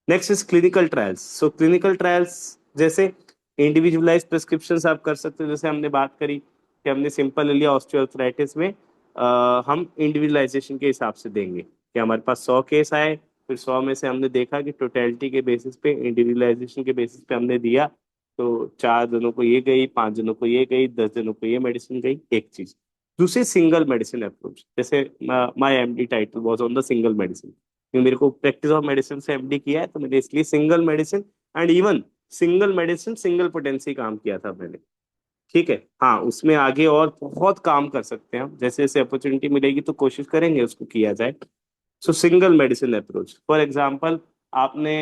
Next is clinical trials. So clinical trials जैसे इंडिविजुअलाइज प्रिस्क्रिप्शंस आप कर सकते हो, जैसे हमने बात करी कि हमने सिंपल ले लिया ऑस्टियोआर्थराइटिस में, हम इंडिविजुअलाइजेशन के हिसाब से देंगे कि हमारे पास 100 केस आए, फिर 100 में से हमने देखा कि टोटलिटी के बेसिस पे, इंडिविजुअलाइजेशन के बेसिस पे हमने दिया। तो 4 जनों को ये गई, 5 जनों को ये गई, 10 जनों को ये मेडिसिन गई, एक चीज। दूसरी सिंगल मेडिसिन अप्रोच, जैसे my MD title was on the single medicine, क्योंकि मेरे को प्रैक्टिस ऑफ मेडिसिन से एमडी किया है, तो मैंने इसलिए single medicine, and even single medicine single potency काम किया था मैंने। ठीक है, हाँ, उसमें आगे और बहुत काम कर सकते हैं हम, जैसे जैसे अपॉर्चुनिटी मिलेगी तो कोशिश करेंगे उसको किया जाए। सो single medicine approach, for example, आपने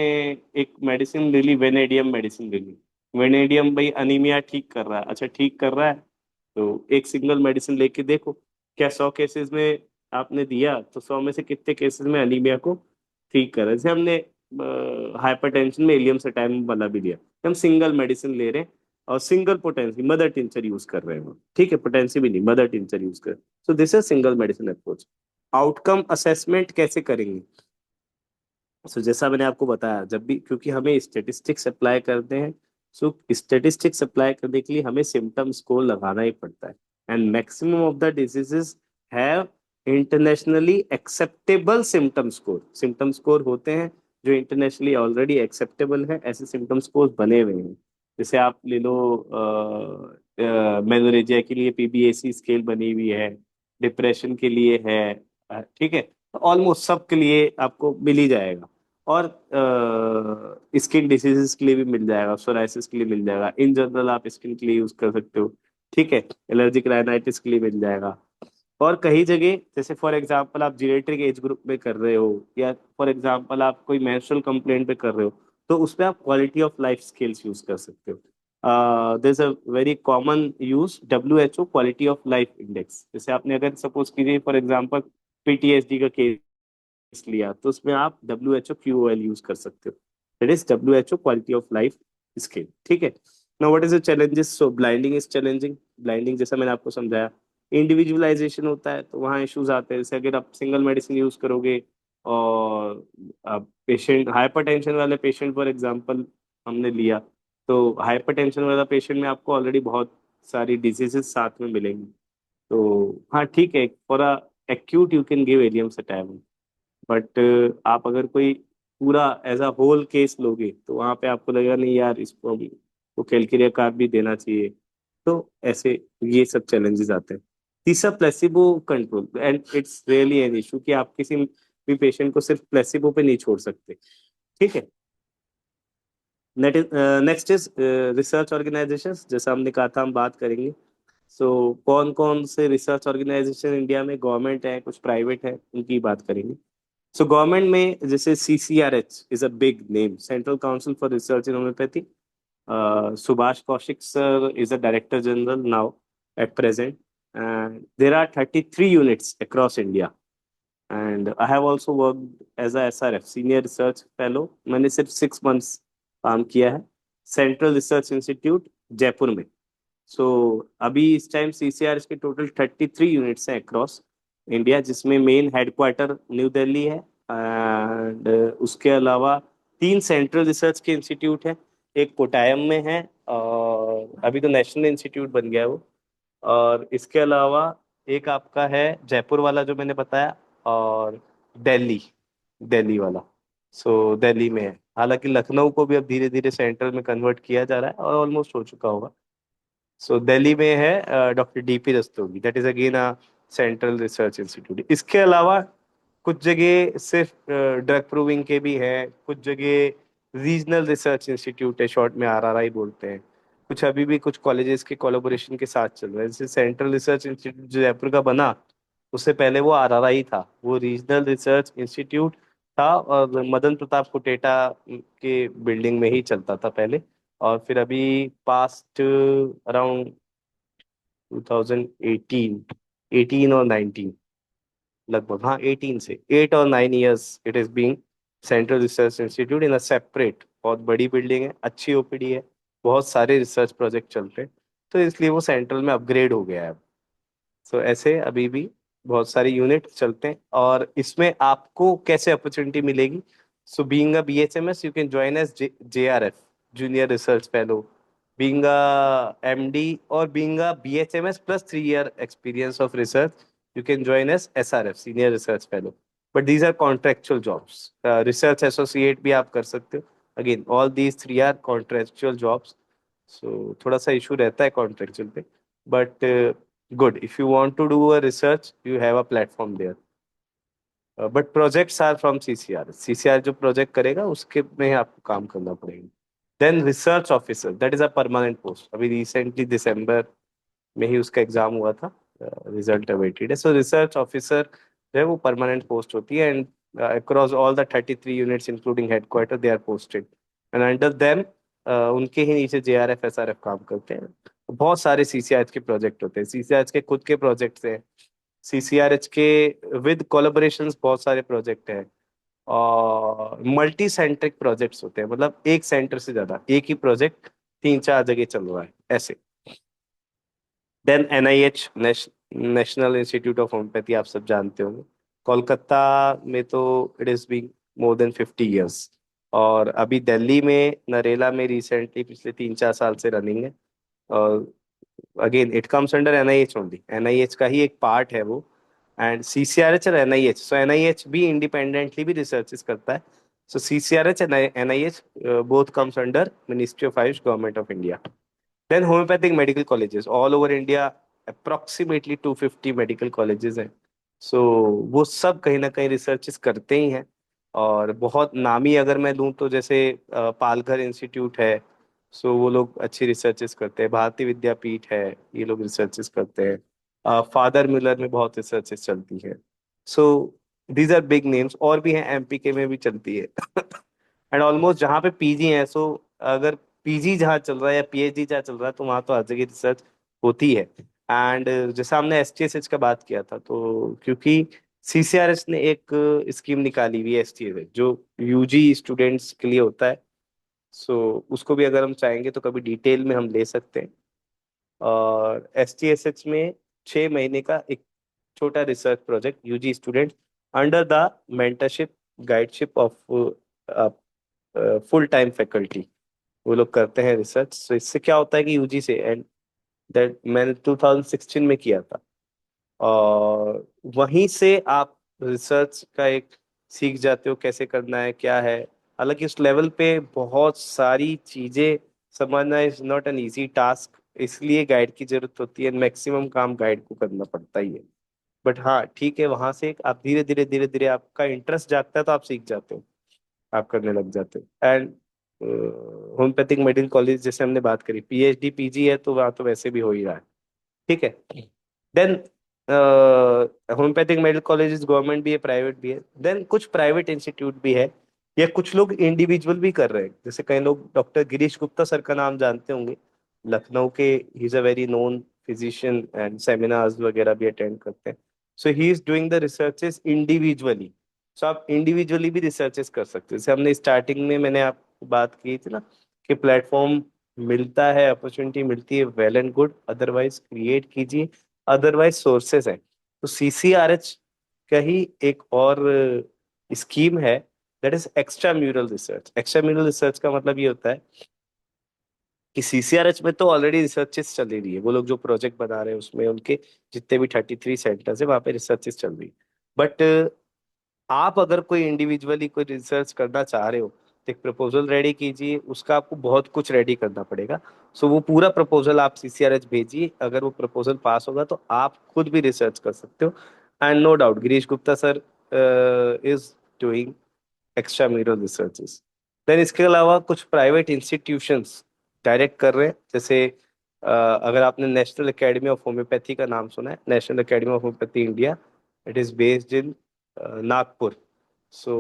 एक मेडिसिन ले ली, वेनेडियम मेडिसिन ले ली। वेनेडियम भाई अनीमिया ठीक कर रहा है, अच्छा ठीक कर रहा है, तो एक सिंगल मेडिसिन लेके देखो, क्या 100 केसेस में आपने दिया तो 100 में से कितने केसेस में अनीमिया को ठीक कर रहा है। जैसे हमने हाइपरटेंशन में इलियम सटाइम वाला भी लिया, हम सिंगल मेडिसिन ले रहे हैं, और single potency mother tincture use कर रहे हैं हम, ठीक है, पोटेंसी भी नहीं, मदर टिंचर यूज कर। सो this is single medicine approach. Outcome assessment कैसे करेंगे? सो जैसा मैंने आपको बताया, जब भी, क्योंकि हमें स्टेटिस्टिक्स अप्लाई करते हैं, सो स्टेटिस्टिक्स अप्लाई करने के लिए हमें सिम्टम स्कोर लगाना ही पड़ता है। And maximum of the diseases have internationally acceptable symptom score. Symptom score होते हैं जो इंटरनेशनली ऑलरेडी एक्सेप्टेबल है, ऐसे सिम्टम स्कोर बने हुए हैं। जैसे आप ले लो, मेनोरेजिया के लिए पीबीएसी स्केल बनी हुई है, डिप्रेशन के लिए है, ठीक है, ऑलमोस्ट सब के लिए आपको मिल ही जाएगा। और स्किन डिसीजेस के लिए भी मिल जाएगा, सोराइसिस के लिए मिल जाएगा, इन जनरल आप स्किन के लिए यूज कर सकते हो, ठीक है, एलर्जिक राइनाइटिस के लिए मिल जाएगा। और कई जगह, जैसे फॉर एग्जांपल आप जीरेट्रिक एज ग्रुप में कर रहे हो, या फॉर एग्जांपल आप कोई मेंस्ट्रुअल कंप्लेंट पे कर रहे हो, तो उसमें आप quality of life scales use कर सकते हो। There is a very common use, WHO quality of life index. जैसे आपने अगर सपोज कीजिए फॉर एग्जांपल पीटीएसडी का केस लिया, तो उसमें आप WHO QOL यूज कर सकते हो, that is WHO quality of life scale, ठीक है। Now what is the challenges? So blinding is challenging. Blinding जैसा मैंने आपको समझाया, इंडिविजुअलाइजेशन होता है तो वहाँ इश्यूज आते हैं। जैसे अगर आप सिंगल मेडिसिन यूज करोगे, और आप पेशेंट, हाइपरटेंशन वाले पेशेंट फॉर एग्जांपल हमने लिया, तो हाइपरटेंशन वाला पेशेंट में आपको ऑलरेडी बहुत सारी डिजीजेस साथ में मिलेंगी। तो हाँ ठीक है, for a acute you can give allium sativum, but आप अगर कोई पूरा एज अ होल केस लोगे, तो वहां पे आपको लगेगा नहीं यार, इसको हम को कैलकिरिया कार्ब भी देना चाहिए। तो ऐसे ये सब चैलेंजेस आते हैं। तीसरा, placebo control, and it's really an issue कि आप किसी भी पेशेंट को सिर्फ प्लेसिबो पे नहीं छोड़ सकते, ठीक है। नेक्स्ट इज रिसर्च ऑर्गेनाइजेशंस, जैसा हमने कहा था हम बात करेंगे। सो कौन कौन से रिसर्च ऑर्गेनाइजेशन इंडिया में गवर्नमेंट है, कुछ प्राइवेट है, उनकी बात करेंगे। सो गवर्नमेंट में जैसे CCRH is a big name, central council for research in homeopathy. Subhash Kaushik sir is a director general now at present, and there are 33 units across India. And I have also worked as a SRF, senior research fellow. मैंने सिर्फ 6 months काम किया है central research institute Jaipur में। सो अभी इस time CCRH के total 33 units हैं अक्रॉस, इंडिया, जिसमें मेन हेडक्वार्टर न्यू दिल्ली है। एंड उसके अलावा तीन सेंट्रल रिसर्च के इंस्टीट्यूट हैं। एक कोटायम में है, और अभी तो नेशनल इंस्टीट्यूट बन गया है वो। और इसके अलावा एक आपका है जयपुर वाला जो मैंने बताया, और दिल्ली, दिल्ली वाला। सो दिल्ली में है। हालांकि लखनऊ को भी अब धीरे धीरे सेंट्रल में कन्वर्ट किया जा रहा है, और ऑलमोस्ट हो चुका होगा। सो दिल्ली में है doctor DP Rastogi, that is again a central research institute. इसके अलावा कुछ जगह सिर्फ ड्रग प्रूविंग के भी हैं, कुछ जगह रीजनल रिसर्च इंस्टीट्यूट है, शॉर्ट में आरआरआई बोलते हैं। कुछ अभी भी कुछ कॉलेजेस के कोलैबोरेशन के साथ चल रहा है, जैसे सेंट्रल रिसर्च इंस्टीट्यूट जो जयपुर का बना, उससे पहले वो आरआरआई था, वो रीजनल रिसर्च इंस्टीट्यूट था, और मदन प्रताप कुटेटा के बिल्डिंग में ही चलता था पहले। और फिर अभी पास्ट अराउंड 2018, 18 और 19, लगभग, हाँ 18 से 8 और 9 years it is being central research institute in a separate. बहुत बड़ी बिल्डिंग है, अच्छी ओपीडी है, बहुत सारे रिसर्च प्रोजेक्ट चलते हैं, तो इसलिए वो सेंट्रल में अपग्रेड हो गया है। सो ऐसे अभी भी बहुत सारे यूनिट चलते हैं। और इसमें आपको कैसे अपॉर्चुनिटी मिलेगी? So being a BHMS, you can join as JRF, junior research fellow, being a MD, और being a BHMS plus 3 year experience of research, you can join as SRF, senior research fellow. But these are contractual jobs. Research associate भी आप कर सकते हो। Again all these three are contractual jobs. So थोड़ा सा issue रहता है contractual पे, but good. If you want to do a research, you have a platform there. But projects are from CCR. CCR जो प्रोजेक्ट करेगा उसके में आपको काम करना पड़ेगा। Then research officer, that is a permanent post. अभी रिसेंटली दिसंबर में ही उसका एग्जाम हुआ था, रिजल्ट अवेटेड है। सो रिसर्च ऑफिसर जो है वो परमानेंट पोस्ट होती है, and across all the 33 units including headquarter they are posted, and under them उनके ही नीचे जेआरएफ एसआरएफ काम करते हैं। बहुत सारे सीसीआरएच के प्रोजेक्ट होते हैं, सीसीआरएच के खुद के प्रोजेक्ट्स हैं, सीसीआरएच के विद कोलैबोरेशंस बहुत सारे प्रोजेक्ट हैं, और मल्टी सेंट्रिक प्रोजेक्ट्स होते हैं, मतलब एक सेंटर से ज्यादा, एक ही प्रोजेक्ट तीन चार जगह चल रहा है ऐसे। Then NIH, national institute of homeopathy, आप सब जानते होंगे, कोलकाता में तो it is being more than 50 years. और अभी दिल्ली में नरेला में रिसेंटली पिछले 3-4 साल से रनिंग है। और again it comes under NIH only, NIH का ही एक पार्ट है वो। एंड सीसीआरएच और एनआईएच, सो एनआईएच भी इंडिपेंडेंटली भी रिसर्चेस करता है। So CCRH and NIH both comes under ministry of AYUSH, government of India. Then homeopathic medical colleges all over India, approximately 250 medical colleges हैं। सो वो सब कहीं ना कहीं रिसर्चेस करते ही हैं। और बहुत नामी अगर मैं लूँ तो जैसे पालघर इंस्टीट्यूट है, सो वो लोग अच्छी रिसर्चेस करते हैं। भारतीय विद्यापीठ है, ये लोग रिसर्चेस करते हैं। फादर मिलर में बहुत रिसर्चेस चलती है। So these are big names, और भी हैं, एमपी के में भी चलती है। एंड ऑलमोस्ट जहाँ पे पीजी है, सो अगर पीजी जहाँ चल रहा है या पीएचडी जहाँ चल रहा है, तो वहाँ तो हर जगह रिसर्च होती है। एंड जैसे हमने एसटीएसएच का बात किया था, तो क्योंकि सीसीआरएस ने एक स्कीम निकाली हुई है एसटीएसएच, जो यूजी स्टूडेंट्स के लिए होता है। सो उसको भी अगर हम चाहेंगे तो कभी डिटेल में हम ले सकते हैं। और एसटीएसएच में 6 महीने का एक छोटा research project, UG student under the mentorship guideship of full time faculty, वो लोग करते हैं रिसर्च। तो इससे क्या होता है कि यूजी से, एंड दैट मैंने 2016 में किया था, और वहीं से आप रिसर्च का एक सीख जाते हो कैसे करना है क्या है। हालांकि उस लेवल पे बहुत सारी चीजें समझना is not an easy task, इसलिए गाइड की जरूरत होती है, मैक्सिमम काम गाइड को करना पड़ता ही है। बट हाँ ठीक है, वहां से आप धीरे धीरे आपका इंटरेस्ट जागता है तो आप सीख जाते हो, आप करने लग जाते हो। एंड होम्योपैथिक मेडिकल कॉलेज जैसे हमने बात करी, पीएचडी पीजी है तो वहाँ तो वैसे भी हो ही रहा है। ठीक है। Then homeopathic medical colleges government भी है, प्राइवेट भी है। देन कुछ प्राइवेट इंस्टीट्यूट भी है, या कुछ लोग इंडिविजुअल भी कर रहे हैं। जैसे कई लोग, डॉक्टर गिरीश गुप्ता सर का नाम जानते होंगे, लखनऊ के, he is a very known physician, and seminars वगैरह भी अटेंड करते हैं। So he is doing the researches individually. So आप इंडिविजुअली भी रिसर्चेस कर सकते हो। जैसे हमने स्टार्टिंग में मैंने आपको बात की थी ना, कि प्लेटफॉर्म मिलता है, अपॉर्चुनिटी मिलती है, well and good, otherwise create कीजिए, अदरवाइज सोर्सेस हैं। तो सीसीआरएच का ही एक और स्कीम है, that is extra mural research. Extra mural research का मतलब ये होता है कि सीसीआरएच में तो ऑलरेडी रिसर्चेस चल ही रही है, वो लोग जो प्रोजेक्ट बना रहे हैं उसमें उनके जितने भी 33 सेंटर्स है वहां पे रिसर्चेस चल रही है। बट आप अगर कोई इंडिविजुअली कोई रिसर्च करना चाह रहे हो तो एक प्रपोजल रेडी कीजिए, उसका आपको बहुत कुछ रेडी करना पड़ेगा। सो वो पूरा प्रपोजल आप सीसीआरएच भेजिए, अगर वो प्रपोजल पास होगा तो आप खुद भी रिसर्च कर सकते हो। And no doubt Girish Gupta sir is doing extra mural researches. Then इसके अलावा कुछ प्राइवेट इंस्टीट्यूशंस डायरेक्ट कर रहे हैं, जैसे अगर आपने नेशनल एकेडमी ऑफ होम्योपैथी का नाम सुना है, national academy of homeopathy India, it is based in Nagpur. So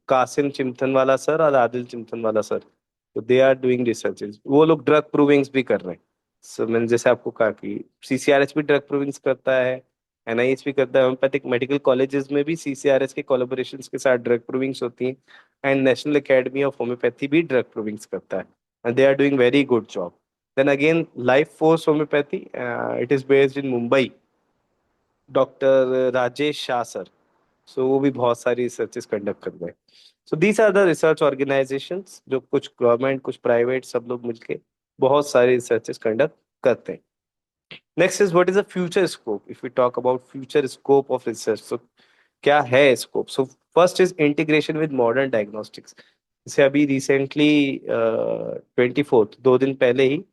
Kasim Chimthanwala sir और आदिल चिमथनवाला सर, तो दे आर डूइंग रिसर्चेस, वो लोग ड्रग प्रूविंग्स भी कर रहे हैं। सो मैंने जैसे आपको कहा कि सीसीआरएच भी ड्रग प्रूविंग्स करता है, एनआईएच भी करता है, होम्योपैथिक मेडिकल कॉलेजेस में भी सीसीआरएच के कोलैबोरेशंस के साथ ड्रग प्रूविंग्स होती हैं, and national academy of homeopathy भी ड्रग प्रूविंग्स करता है, and they are doing very good job. Then again life force homeopathy, it is based in Mumbai, doctor Rajesh Shah sir, so वो भी बहुत सारी रिसर्चेस कंडक्ट कर रहे हैं। So these are the research organisations, जो कुछ गवर्नमेंट कुछ प्राइवेट सब लोग मिलके बहुत सारी रिसर्चेस कंडक्ट करते हैं। Next is what is the future scope, if we talk about future scope of research, so क्या है scope. So first is integration with modern diagnostics. जैसे अभी रिसेंटली 24 दो दिन पहले ही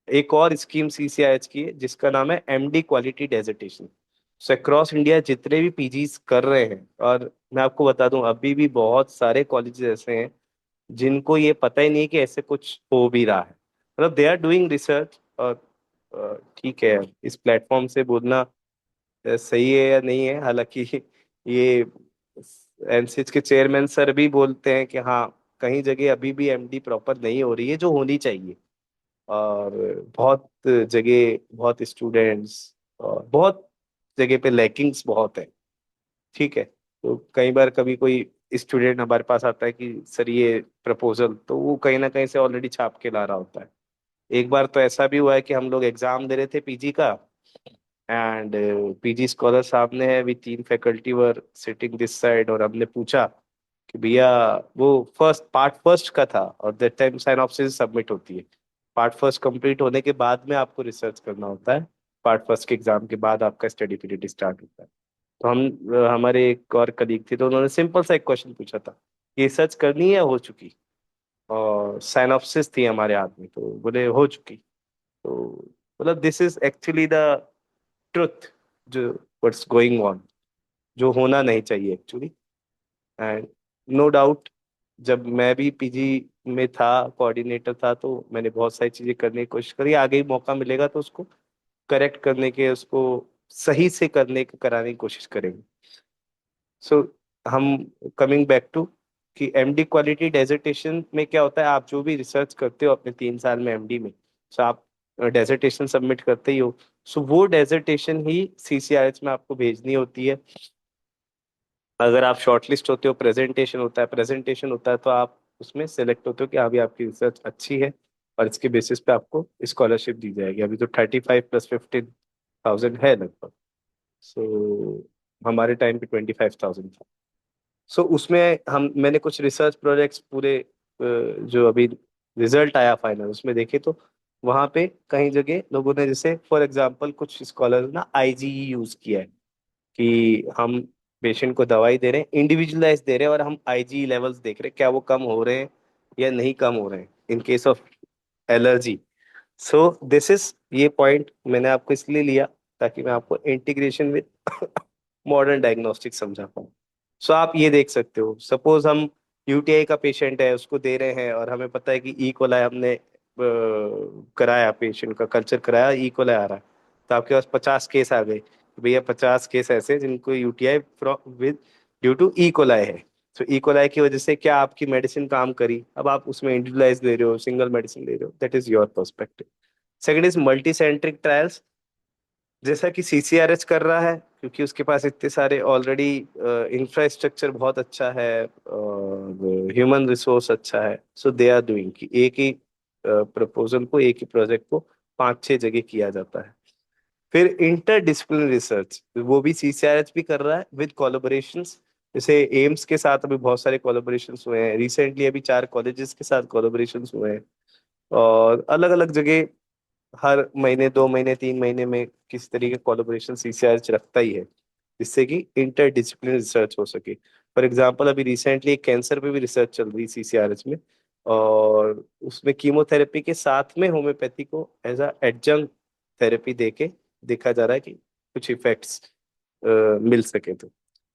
एक और स्कीम सीसीआईएच की है जिसका नाम है एमडी क्वालिटी डेजिटेशन। सो अक्रॉस इंडिया जितने भी पीजीज कर रहे हैं, और मैं आपको बता दूं अभी भी बहुत सारे कॉलेजेस ऐसे हैं जिनको ये पता ही नहीं है कि ऐसे कुछ हो भी रहा है, मतलब दे आर डूइंग रिसर्च। और ठीक है, इस प्लेटफॉर्म से बोलना सही है या नहीं है, हालांकि ये एनसीएच के चेयरमैन सर भी बोलते हैं कि हाँ कहीं जगह अभी भी एमडी प्रॉपर नहीं हो रही है जो होनी चाहिए, और बहुत जगह बहुत स्टूडेंट्स और बहुत जगह पे लैकिंग्स बहुत है। ठीक है, तो कई बार कभी कोई स्टूडेंट हमारे पास आता है कि सर ये प्रपोजल, तो वो कहीं ना कहीं से ऑलरेडी छाप के ला रहा होता है। एक बार तो ऐसा भी हुआ है कि हम लोग एग्जाम दे रहे थे पीजी का, एंड पीजी स्कॉलर साहब ने भी तीन faculty were sitting this side, और हमने पूछा कि भैया वो पार्ट फर्स्ट का था, और दैट टाइम साइनॉप्सिस सबमिट होती है, पार्ट फर्स्ट कंप्लीट होने के बाद में आपको रिसर्च करना होता है, पार्ट फर्स्ट के एग्जाम के बाद आपका स्टडी पीरियड स्टार्ट होता है। तो हमारे एक और कलीग थे, तो उन्होंने सिंपल सा एक क्वेश्चन पूछा था, ये रिसर्च करनी है हो चुकी, और साइनॉप्सिस थी हमारे हाथ में, तो बोले हो चुकी। तो मतलब this is actually the truth, जो व्हाट्स गोइंग ऑन, जो होना नहीं चाहिए एक्चुअली। एंड नो डाउट जब मैं भी पीजी में था, कोऑर्डिनेटर था, तो मैंने बहुत सारी चीजें करने की कोशिश करी, आगे ही मौका मिलेगा तो उसको करेक्ट करने के, उसको सही से करने कराने की कोशिश करेंगे। सो हम कमिंग बैक टू कि एमडी क्वालिटी डेजर्टेशन में क्या होता है, आप जो भी रिसर्च करते हो अपने 3 साल में एमडी में, सो आप डेजर्टेशन सबमिट करते ही हो, सो वो डेजर्टेशन ही सीसीआरएच में आपको भेजनी होती है। अगर आप शॉर्टलिस्ट होते हो, प्रेजेंटेशन होता है, प्रेजेंटेशन होता है, तो आप उसमें सेलेक्ट होते हो कि अभी आपकी रिसर्च अच्छी है, और इसके बेसिस पे आपको स्कॉलरशिप दी जाएगी। अभी तो 35 + 15,000 है लगभग। सो हमारे टाइम पे 25,000 था। सो उसमें हम मैंने कुछ रिसर्च प्रोजेक्ट्स पूरे जो अभी रिजल्ट आया फाइनल उसमें देखे, तो वहाँ पे कई जगह लोगों ने, जैसे फॉर एग्जांपल कुछ स्कॉलर ना आईजीई यूज किया है, कि हम पेशेंट को दवाई दे रहे हैं, इंडिविजुअलाइज दे रहे हैं, और हम आईजी लेवल्स देख रहे हैं क्या वो कम हो रहे हैं या नहीं कम हो रहे हैं in case of allergy. So this is, ये पॉइंट मैंने आपको इसलिए लिया ताकि मैं आपको इंटीग्रेशन विद मॉडर्न डायग्नोस्टिक समझा पाऊँ। सो आप ये देख सकते हो, सपोज हम यूटीआई का पेशेंट है, उसको दे रहे हैं, और हमें पता है कि ई कोलाई हमने कराया, पेशेंट का कल्चर कराया, ई कोलाई आ रहा है, तो आपके पास 50 केस आ गए कि भैया 50 केस ऐसे हैं जिनको UTI with due to E coli है। तो ई कोलाई की वजह से क्या आपकी मेडिसिन काम करी, अब आप उसमें इंडिविजुअलाइज दे रहे हो, सिंगल मेडिसिन दे रहे हो, that is your perspective. Second is multi centric trials, जैसा कि सीसीआरएच कर रहा है, क्योंकि उसके पास इतने सारे ऑलरेडी इंफ्रास्ट्रक्चर बहुत अच्छा है, ह्यूमन रिसोर्स अच्छा है, सो दे आर डूइंग कि एक ही प्रपोजल को, एक ही प्रोजेक्ट को 5-6 जगह किया जाता है। फिर इंटर डिसिप्लिनरी रिसर्च, वो भी सीसीआरएच भी कर रहा है विद कोलैबोरेशंस। जैसे एम्स के साथ अभी बहुत सारे कोलैबोरेशंस हुए हैं रिसेंटली, अभी 4 कॉलेजेस के साथ कोलैबोरेशंस हुए हैं। और अलग अलग जगह हर महीने, 2 महीने, 3 महीने में किसी तरीके का कोलैबोरेशन सीसीआरएच रखता ही है, जिससे कि इंटर डिसिप्लिन रिसर्च हो सके। फॉर एग्जांपल अभी रिसेंटली एक कैंसर पे भी रिसर्च चल रही सीसीआरएच में, और उसमें कीमोथेरेपी के साथ में होम्योपैथी को एज अ एडजंक्ट थेरेपी देके देखा जा रहा है कि कुछ इफेक्ट्स मिल सके। तो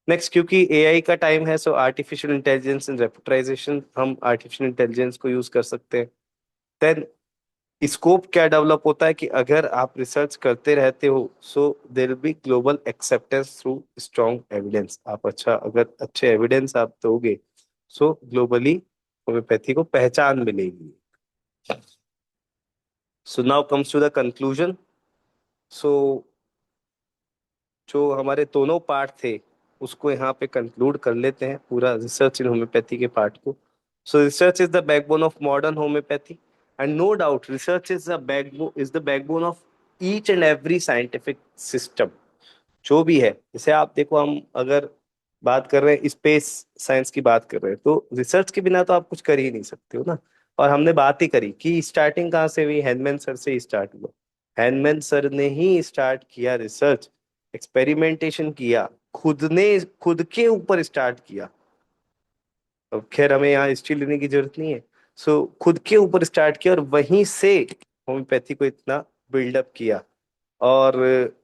नेक्स्ट, क्योंकि एआई का टाइम है, सो आर्टिफिशियल इंटेलिजेंस एंड रेपुटराइजेशन, हम आर्टिफिशियल इंटेलिजेंस को यूज कर सकते हैं। देन स्कोप क्या डेवलप होता है कि अगर आप रिसर्च करते रहते हो, so there will be global acceptance through strong evidence. आप अच्छा, अगर अच्छे एविडेंस आप दोगे, सो ग्लोबली होम्योपैथी को पहचान मिलेगी। So now comes to the conclusion. So जो हमारे दोनों पार्ट थे, उसको यहाँ पे कंक्लूड कर लेते हैं, पूरा रिसर्च इन होम्योपैथी के पार्ट को। So research is the backbone of modern homeopathy, and no doubt research is the backbone of each and every scientific system. जो भी है, जैसे आप देखो, हम अगर बात कर रहे हैं स्पेस साइंस की बात कर रहे हैं, तो रिसर्च के बिना तो आप कुछ कर ही नहीं सकते हो ना। और हमने बात ही करी कि स्टार्टिंग कहाँ से हुई, हैनमैन सर से ही स्टार्ट हुआ। हैनमैन सर ने ही स्टार्ट किया रिसर्च, एक्सपेरिमेंटेशन किया, खुद ने खुद के ऊपर स्टार्ट किया। अब खैर हमें यहाँ हिस्ट्री लेने की जरूरत नहीं है। सो खुद के ऊपर स्टार्ट किया, और वहीं से होम्योपैथी को इतना बिल्डअप किया। और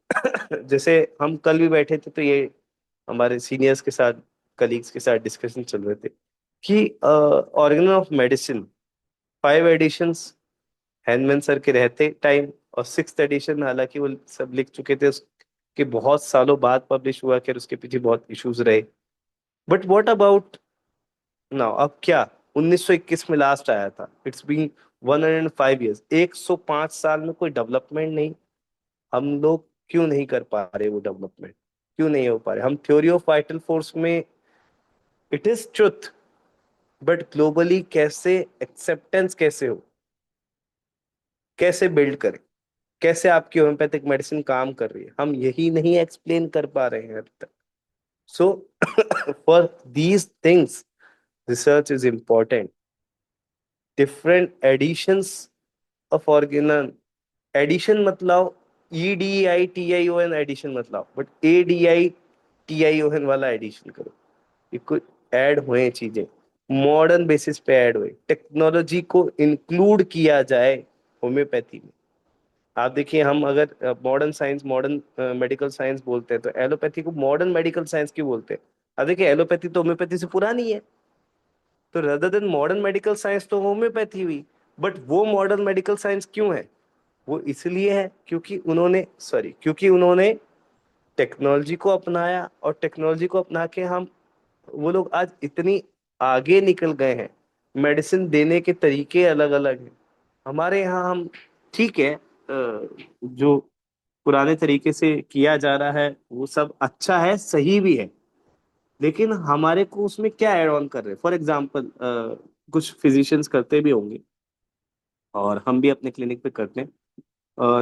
जैसे हम कल भी बैठे थे, तो ये हमारे सीनियर्स के साथ, कलीग्स के साथ डिस्कशन चल रहे थे कि organon of medicine 5 editions Hahnemann sir के रहते टाइम, और 6th एडिशन हालांकि वो सब लिख चुके थे, उसके बहुत सालों बाद पब्लिश हुआ, कि उसके पीछे बहुत इश्यूज रहे। बट व्हाट अबाउट नाउ, अब क्या, 1921 में लास्ट आया था, इट्स बीन 105 ईयर्स, 105 साल में कोई डेवलपमेंट नहीं। हम लोग क्यों नहीं कर पा रहे वो डेवलपमेंट, क्यों नहीं हो पा रहे हम? थ्योरी ऑफ वाइटल फोर्स में it is truth, but globally कैसे एक्सेप्टेंस कैसे हो, कैसे बिल्ड करें, कैसे आपकी होम्योपैथिक मेडिसिन काम कर रही है, हम यही नहीं एक्सप्लेन कर पा रहे हैं अभी तक। So for these things research is important. Different editions of organon, edition मतलब EDITION एडिशन मतलब, बट ADITION वाला एडिशन करो। ये कोई ऐड हुए चीजें, मॉडर्न बेसिस पे ऐड हुए, टेक्नोलॉजी को इंक्लूड किया जाए होम्योपैथी में। आप देखिए, हम अगर modern science, modern medical science बोलते हैं, तो एलोपैथी को मॉडर्न मेडिकल साइंस क्यों बोलते हैं? अब देखिए, एलोपैथी तो होम्योपैथी से पुरानी है, तो rather than modern medical science तो होम्योपैथी हुई। बट वो मॉडर्न मेडिकल साइंस क्यों है? वो इसलिए है क्योंकि उन्होंने टेक्नोलॉजी को अपनाया, और टेक्नोलॉजी को अपना के हम, वो लोग आज इतनी आगे निकल गए हैं। मेडिसिन देने के तरीके अलग अलग हैं। हमारे यहाँ हम, ठीक है, जो पुराने तरीके से किया जा रहा है वो सब अच्छा है, सही भी है, लेकिन हमारे को उसमें क्या ऐड ऑन कर रहे हैं? फॉर एग्जाम्पल, कुछ फिजिशियंस करते भी होंगे, और हम भी अपने क्लिनिक पे करते हैं,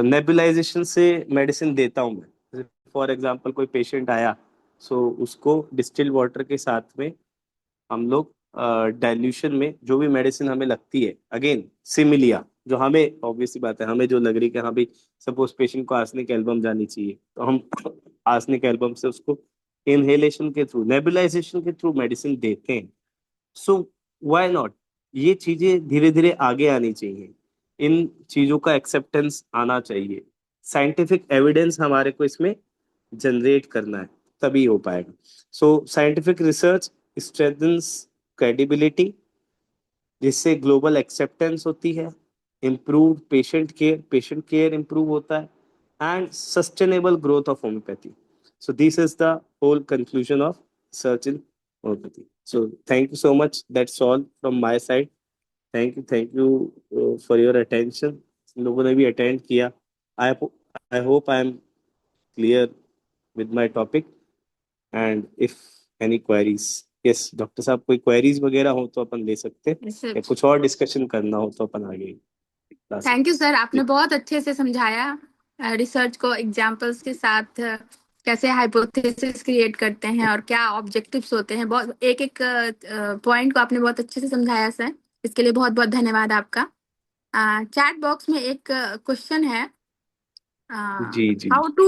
नेबुलाइजेशन से मेडिसिन देता हूँ मैं। फॉर एग्जांपल कोई पेशेंट आया, सो उसको डिस्टिल्ड वाटर के साथ में हम लोग डाइल्यूशन में जो भी मेडिसिन हमें लगती है, अगेन सिमिलिया, जो हमें ऑब्वियसली बात है, हमें जो लग रही है कि हाँ भाई, सपोज पेशेंट को आर्सेनिक एल्बम जानी चाहिए, तो हम आर्सेनिक एल्बम से उसको इनहेलेशन के थ्रू, नेबुलाइजेशन के थ्रू मेडिसिन देते हैं। So why not? ये चीजें धीरे धीरे आगे आनी चाहिए, इन चीजों का एक्सेप्टेंस आना चाहिए, साइंटिफिक एविडेंस हमारे को इसमें जनरेट करना है, तभी हो पाएगा। So scientific research strengthens credibility, जिससे ग्लोबल एक्सेप्टेंस होती है, इम्प्रूव पेशेंट केयर इम्प्रूव होता है, and sustainable growth of homeopathy. So this is the whole conclusion of research in homeopathy. So thank you so much, that's all from my side. Thank you for your attention. लोगों ने भी attend किया। I I hope I am clear with my topic, and if any queries, yes doctor साहब, कोई queries वगैरह हो तो अपन ले सकते हैं, सर, या कुछ और डिस्कशन करना हो तो अपन आगे ला थैंक यू सकते सर, हैं आपने जी। बहुत अच्छे से समझाया। रिसर्च को एग्जाम्पल्स के साथ कैसे हाइपोथेसिस क्रिएट करते हैं और क्या ऑब्जेक्टिव्स होते हैं, बहुत एक एक पॉइंट को आपने बहुत अच्छे से समझाया सर। इसके लिए बहुत बहुत धन्यवाद आपका। चैट बॉक्स में एक क्वेश्चन है। जी जी। How to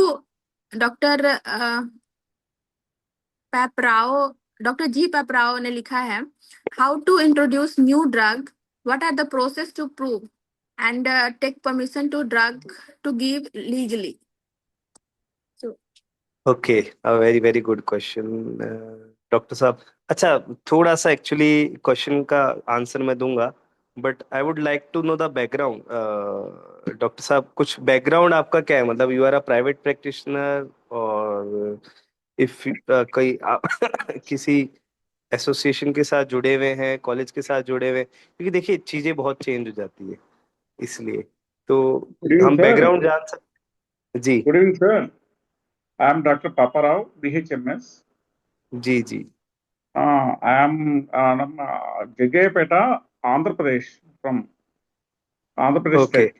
doctor Paparao doctor G Paparao ने लिखा है, how to introduce new drug, what are the process to prove and take permission to drug to give legally. Okay, uh very very good question doctor साहब। अच्छा, थोड़ा सा actually question का answer मैं दूंगा, but I would like to know the background. Doctor साहब, कुछ background आपका क्या है? मतलब you are a private practitioner, और इफ कोई आप किसी एसोसिएशन के साथ जुड़े हुए हैं, कॉलेज के साथ जुड़े हुए हैं? क्योंकि देखिए चीजें बहुत चेंज हो जाती है, इसलिए तो Good evening, हम sir. बैकग्राउंड जान सकते? जी Good evening, sir. I am Dr. Papa Rao, BHMS. जी जी। I am Jagayapeta, Andhra Pradesh, from Andhra Pradesh okay, state.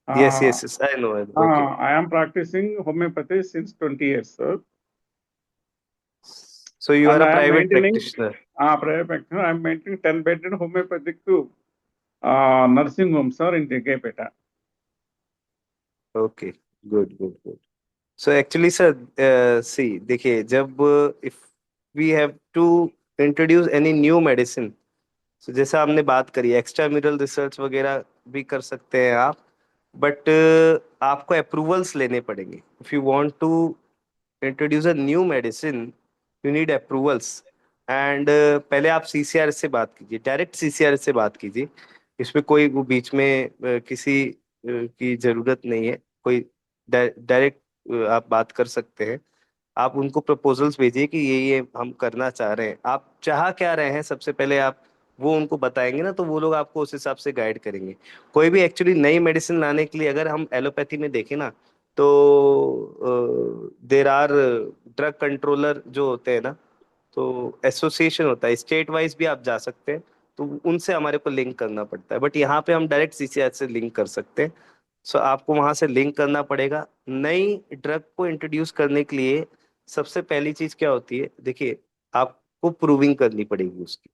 Yes Uh, yes yes, I know. Okay, I am practicing homeopathy since 20 years, sir. So you are And uh I am private maintaining, practitioner? private practice. I am maintaining 10-bedded homeopathic nursing home, sir, in Jagayapeta. Okay, good good good. So actually sir, see देखिए, जब if we have to introduce any new medicine, तो जैसा हमने बात करी, extra mural research वगैरह भी कर सकते हैं आप, बट आपको अप्रूवल्स लेने पड़ेंगे। If you want to introduce a new medicine, you need approvals. And पहले आप सीसीआर से बात कीजिए, डायरेक्ट सीसीआर से बात कीजिए। इसमें कोई वो बीच में किसी की जरूरत नहीं है। कोई डायरेक्ट आप बात कर सकते हैं। आप उनको प्रपोजल्स भेजिए कि ये हम करना चाह रहे हैं, आप चाह क्या रहे हैं। सबसे पहले आप वो उनको बताएंगे ना, तो वो लोग आपको उस हिसाब से गाइड करेंगे। कोई भी एक्चुअली नई मेडिसिन लाने के लिए, अगर हम एलोपैथी में देखें ना, तो देर आर ड्रग कंट्रोलर जो होते हैं ना, तो एसोसिएशन होता है, स्टेट वाइज भी आप जा सकते हैं, तो उनसे हमारे को लिंक करना पड़ता है। बट यहाँ पे हम डायरेक्ट सीसीआर से लिंक कर सकते हैं। सो आपको वहां से लिंक करना पड़ेगा। नई ड्रग को इंट्रोड्यूस करने के लिए सबसे पहली चीज क्या होती है, देखिए, आपको प्रूविंग करनी पड़ेगी उसकी,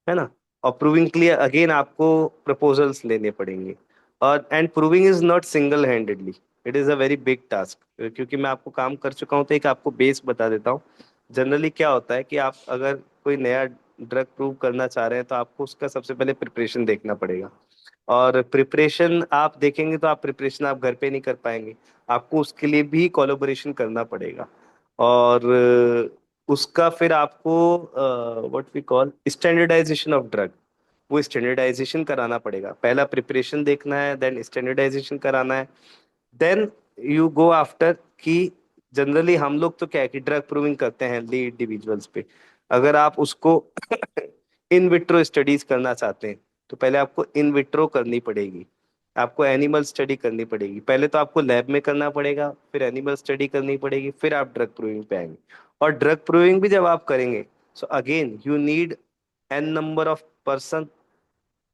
है ना। और प्रूविंग के लिए अगेन आपको प्रपोजल्स लेने पड़ेंगे। और and proving is not single handedly, it is a very big task. क्योंकि मैं आपको काम कर चुका हूँ, तो एक आपको बेस बता देता हूँ। जनरली क्या होता है कि आप अगर कोई नया ड्रग प्रूव करना चाह रहे हैं, तो आपको उसका सबसे पहले प्रिपरेशन देखना पड़ेगा। और प्रिपरेशन आप देखेंगे, तो आप प्रिपरेशन आप घर पे नहीं कर पाएंगे, आपको उसके लिए भी कोलैबोरेशन करना पड़ेगा। और उसका फिर आपको what we call standardisation of drug, वो स्टैंडर्डाइजेशन कराना पड़ेगा। पहला प्रिपरेशन देखना है, देन स्टैंडर्डाइजेशन कराना है, देन यू गो आफ्टर कि जनरली हम लोग तो क्या है कि ड्रग प्रूविंग करते हैं ली इंडिविजुअल्स पे। अगर आप उसको इन विट्रो स्टडीज करना चाहते हैं, तो पहले आपको इन विट्रो करनी पड़ेगी, आपको एनिमल स्टडी करनी पड़ेगी। पहले तो आपको लैब में करना पड़ेगा, फिर एनिमल स्टडी करनी पड़ेगी, फिर आप ड्रग प्रूविंग पे आएंगे। और ड्रग प्रूविंग भी जब आप करेंगे, so again you need an number of person,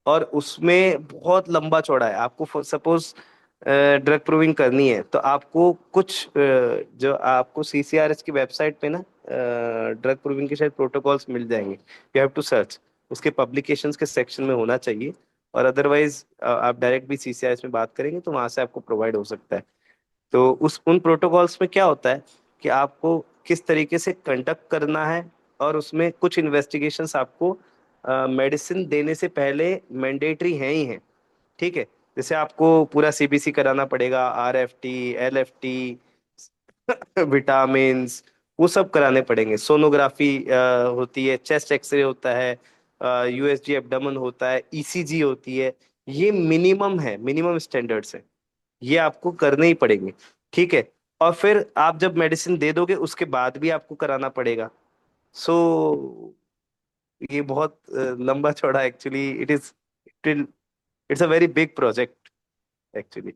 और उसमें बहुत लंबा चौड़ा है। आपको सपोज ड्रग प्रूविंग करनी है, तो आपको कुछ जो आपको सीसीआरएस की वेबसाइट पे ना ड्रग प्रूविंग के शायद प्रोटोकॉल्स मिल जाएंगे, यू हैव टू सर्च, उसके पब्लिकेशंस के सेक्शन में होना चाहिए। और अदरवाइज आप डायरेक्ट भी सीसीआरएस में बात करेंगे, तो वहां से आपको प्रोवाइड हो सकता है। तो उस उन प्रोटोकॉल्स में क्या होता है कि आपको किस तरीके से कंडक्ट करना है, और उसमें कुछ इन्वेस्टिगेशंस आपको मेडिसिन देने से पहले मैंडेटरी हैं ही हैं। ठीक है, जैसे आपको पूरा सीबीसी कराना पड़ेगा, आरएफटी, एलएफटी, विटामिन्स, वो सब कराने पड़ेंगे। सोनोग्राफी होती है, चेस्ट एक्सरे होता है, यूएसजी एब्डोमेन होता है, ईसीजी होती है। ये मिनिमम है, मिनिमम स्टैंडर्ड्स है, ये आपको करने ही पड़ेंगे। ठीक है, और फिर आप जब मेडिसिन दे दोगे, उसके बाद भी आपको कराना पड़ेगा। सो ये बहुत लंबा चौड़ा actually, it's a very big project actually.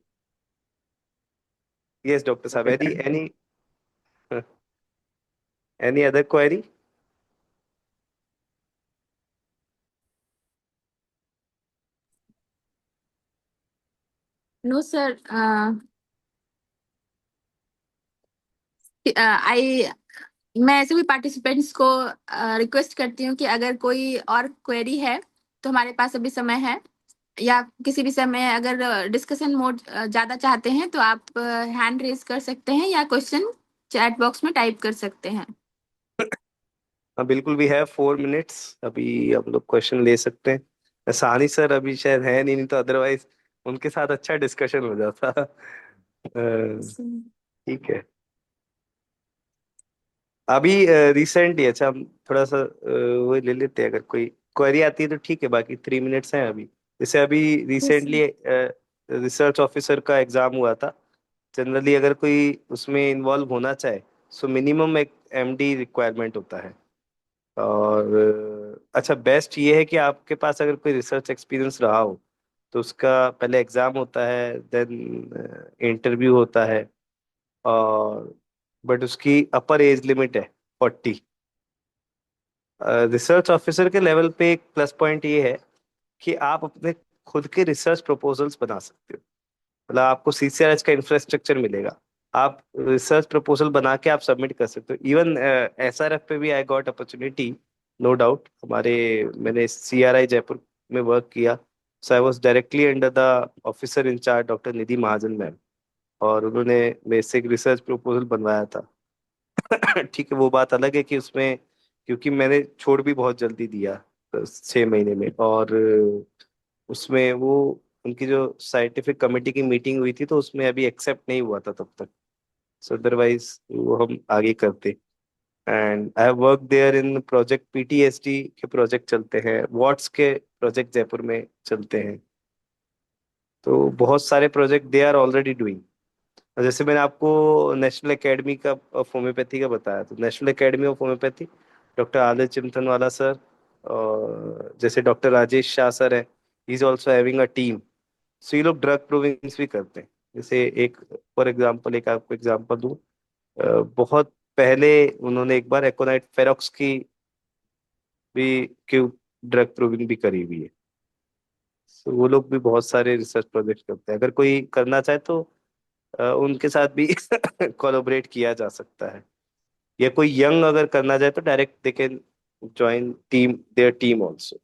Yes doctor साहब, Okay, any thank any any other query? No sir, I मैं ऐसे भी पार्टिसिपेंट्स को रिक्वेस्ट करती हूँ कि अगर कोई और क्वेरी है तो हमारे पास अभी समय है, या किसी भी समय अगर डिस्कशन मोड ज्यादा चाहते हैं तो आप हैंड रेज कर सकते हैं या क्वेश्चन चैट बॉक्स में टाइप कर सकते हैं। हाँ बिल्कुल, भी है 4 मिनट्स अभी, हम लोग क्वेश्चन ले सकते हैं। सानी सर अभी शायद है नहीं, नहीं तो अदरवाइज उनके साथ अच्छा डिस्कशन हो जाता। ठीक है। अभी रिसेंटली, अच्छा हम थोड़ा सा वो ले लेते हैं, अगर कोई क्वेरी आती है तो ठीक है, बाकी 3 मिनट्स हैं अभी। जैसे अभी रिसेंटली रिसर्च ऑफिसर का एग्जाम हुआ था। जनरली अगर कोई उसमें इन्वॉल्व होना चाहे, सो मिनिमम एक एमडी रिक्वायरमेंट होता है। और अच्छा, बेस्ट ये है कि आपके पास अगर कोई रिसर्च एक्सपीरियंस रहा हो तो उसका पहले एग्जाम होता है, देन इंटरव्यू होता है। और बट उसकी अपर एज लिमिट है 40। रिसर्च ऑफिसर के लेवल पे एक प्लस पॉइंट ये है कि आप अपने खुद के रिसर्च प्रपोजल्स बना सकते हो। मतलब आपको सीसीआरएच का इंफ्रास्ट्रक्चर मिलेगा। आप रिसर्च प्रपोजल बना के आप सबमिट कर सकते हो। इवन एसआरएफ पे भी I got opportunity, no doubt. हमारे मैंने सीआरआई जयपुर में वर्क किया, so I was directly under the officer in charge doctor Nidhi Mahajan ma'am, और उन्होंने मेरे से एक रिसर्च प्रपोजल बनवाया था। ठीक है, वो बात अलग है कि उसमें, क्योंकि मैंने छोड़ भी बहुत जल्दी दिया, 6 महीने में। और उसमें वो उनकी जो साइंटिफिक कमेटी की मीटिंग हुई थी तो उसमें अभी एक्सेप्ट नहीं हुआ था तब तक। सो अदरवाइज वो हम आगे करते। And I have work there in project PTSD के प्रोजेक्ट चलते हैं, वॉट्स के प्रोजेक्ट जयपुर में चलते हैं। तो बहुत सारे project they are already doing. जैसे मैंने आपको नेशनल एकेडमी का ऑफ होम्योपैथी का बताया, तो national academy of homeopathy doctor Aditya Chintanwala sir, और जैसे डॉक्टर राजेश शाह सर है, he is also having a team. So ये लोग ड्रग प्रोविंस भी करते हैं। जैसे एक, फॉर एग्जाम्पल, एक आपको एग्जाम्पल दूं, बहुत पहले उन्होंने एक बार एकोनाइट फेरोक्स की भी क्यों ड्रग प्रूविंग भी करी हुई है। So, वो लोग भी बहुत सारे रिसर्च प्रोजेक्ट करते हैं। अगर कोई करना चाहे तो उनके साथ भी कोलैबोरेट किया जा सकता है। या कोई यंग अगर करना चाहे तो direct they can join team, their team also.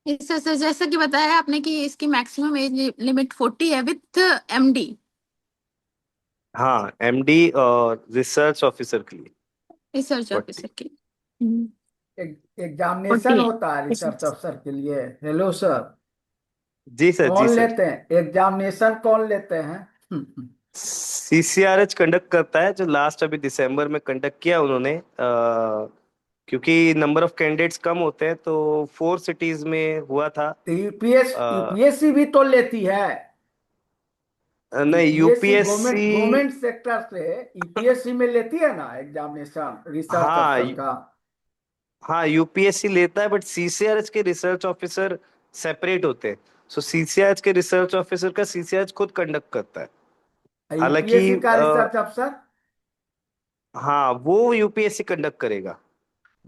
इस सर, जैसा कि बताया आपने कि इसकी मैक्सिमम एज लिमिट 40 है विथ एमडी। हाँ, एमडी और रिसर्च ऑफिसर के लिए रिसर्च 40। ऑफिसर की एग्जामिनेशन 40 है। होता है रिसर्च अफसर के लिए। हेलो सर, जी सर, जी कौन सर। लेते हैं एग्जामिनेशन, कौन लेते हैं? सीसीआरएच कंडक्ट करता है, जो लास्ट अभी दिसंबर में कंडक्ट किया उन्होंने। क्योंकि नंबर ऑफ कैंडिडेट्स कम होते हैं तो 4 सिटीज में हुआ था। तो यूपीएस अ, यूपीएससी भी तो लेती है। नहीं, UPSC UPSC. Government government sector से यूपीएससी में लेती है ना एग्जामिनेशन रिसर्च हाँ अफसर का। हाँ, यूपीएससी लेता है, बट सीसीआरएच के रिसर्च ऑफिसर सेपरेट होते हैं। सो सीसीआरएच के रिसर्च ऑफिसर का सीसीआरएच खुद कंडक्ट करता है। हालांकि यूपीएससी का रिसर्च अफसर। हाँ, वो यूपीएससी कंडक्ट करेगा,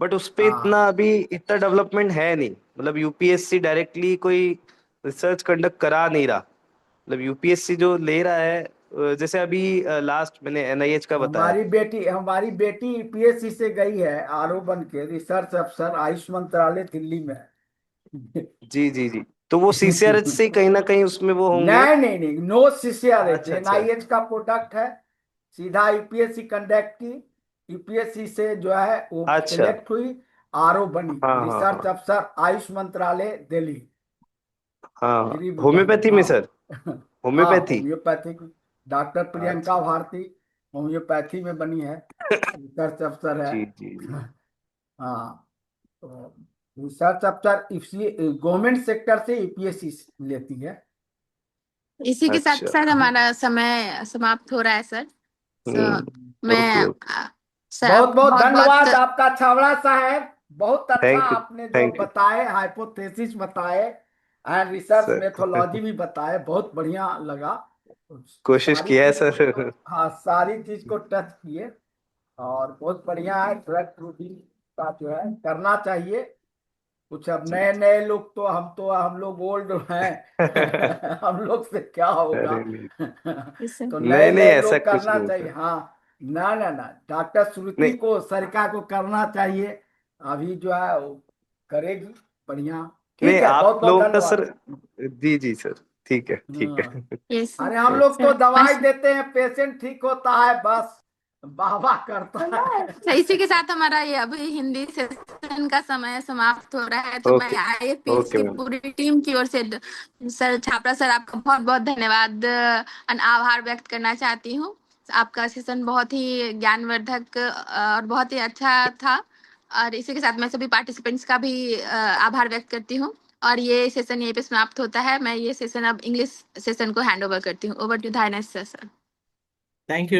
बट उस पे हाँ, इतना अभी इतना डेवलपमेंट है नहीं। मतलब यूपीएससी डायरेक्टली कोई रिसर्च कंडक्ट करा नहीं रहा। मतलब यूपीएससी जो ले रहा है, जैसे अभी लास्ट मैंने एनआईएच का बताया। हमारी बेटी यूपीएससी से गई है आरओ बन के रिसर्च अफसर आयुष मंत्रालय दिल्ली में। जी जी जी। तो वो सीसीआरएच से कहीं ना कहीं उसमें वो होंगे। नहीं नहीं नहीं, नो सीसीआरएच, अच्छा अच्छा। एनआईएच का प्रोडक्ट है। सीधा यूपीएससी कंडक्ट की, यूपीएससी से जो है वो अच्छा। सिलेक्ट हुई, आरओ बनी हाँ हाँ रिसर्च हाँ अफसर आयुष मंत्रालय दिल्ली। हाँ हाँ। गिरी बुजुर्ग, होम्योपैथी में हाँ। सर, हाँ, होम्योपैथी। होम्योपैथिक। डॉक्टर प्रियंका अच्छा। भारती होम्योपैथी में बनी है, रिसर्च अफसर है। जी जी जी। हाँ, तो रिसर्च अफसर गवर्नमेंट सेक्टर से यूपीएससी लेती है। इसी के साथ अच्छा। सर हमारा समय समाप्त हो रहा है सर। ओके मैं ओके। सर बहुत बहुत बहुत बहुत धन्यवाद आपका छावड़ा साहब। बहुत अच्छा थैंक यू। आपने जो थैंक यू बताए, हाइपोथेसिस बताए एंड रिसर्च सर। मेथोलॉजी भी बताए, बहुत बढ़िया लगा। कोशिश सारी किया है चीज को, सर। हाँ, सारी चीज को टच किए। और बहुत बढ़िया है। ड्रग फ्रूटिंग का जो है करना चाहिए कुछ। अब नए नए लोग तो हम लोग ओल्ड हैं हम लोग से क्या होगा अरे नहीं तो नहीं नए नहीं, नए ऐसा लोग कुछ करना नहीं चाहिए। सर। हाँ, ना ना ना, डॉक्टर श्रुति नहीं को सरिका को करना चाहिए। अभी जो है वो करेगी बढ़िया। नहीं, ठीक है, बहुत आप बहुत लोग का सर, धन्यवाद। जी जी सर, ठीक है ठीक हाँ, है। यस अरे हम लोग तो सर। दवाई देते हैं, पेशेंट ठीक होता है, बस वाह वाह करता है तो इसी के साथ हमारा ये अभी हिंदी सेशन का समय समाप्त हो रहा है। तो मैं ओके IFPH ओके की मैम। पूरी टीम की ओर से सर छापरा सर आपका बहुत बहुत धन्यवाद और आभार व्यक्त करना चाहती हूँ। आपका सेशन बहुत ही ज्ञानवर्धक और बहुत ही अच्छा था। और इसी के साथ मैं सभी पार्टिसिपेंट्स का भी आभार व्यक्त करती हूँ। और ये सेशन यहीं पे समाप्त होता है। मैं ये सेशन अब इंग्लिश सेशन को हैंड ओवर करती हूँ। Over to Dhyanesh sir. Thank you.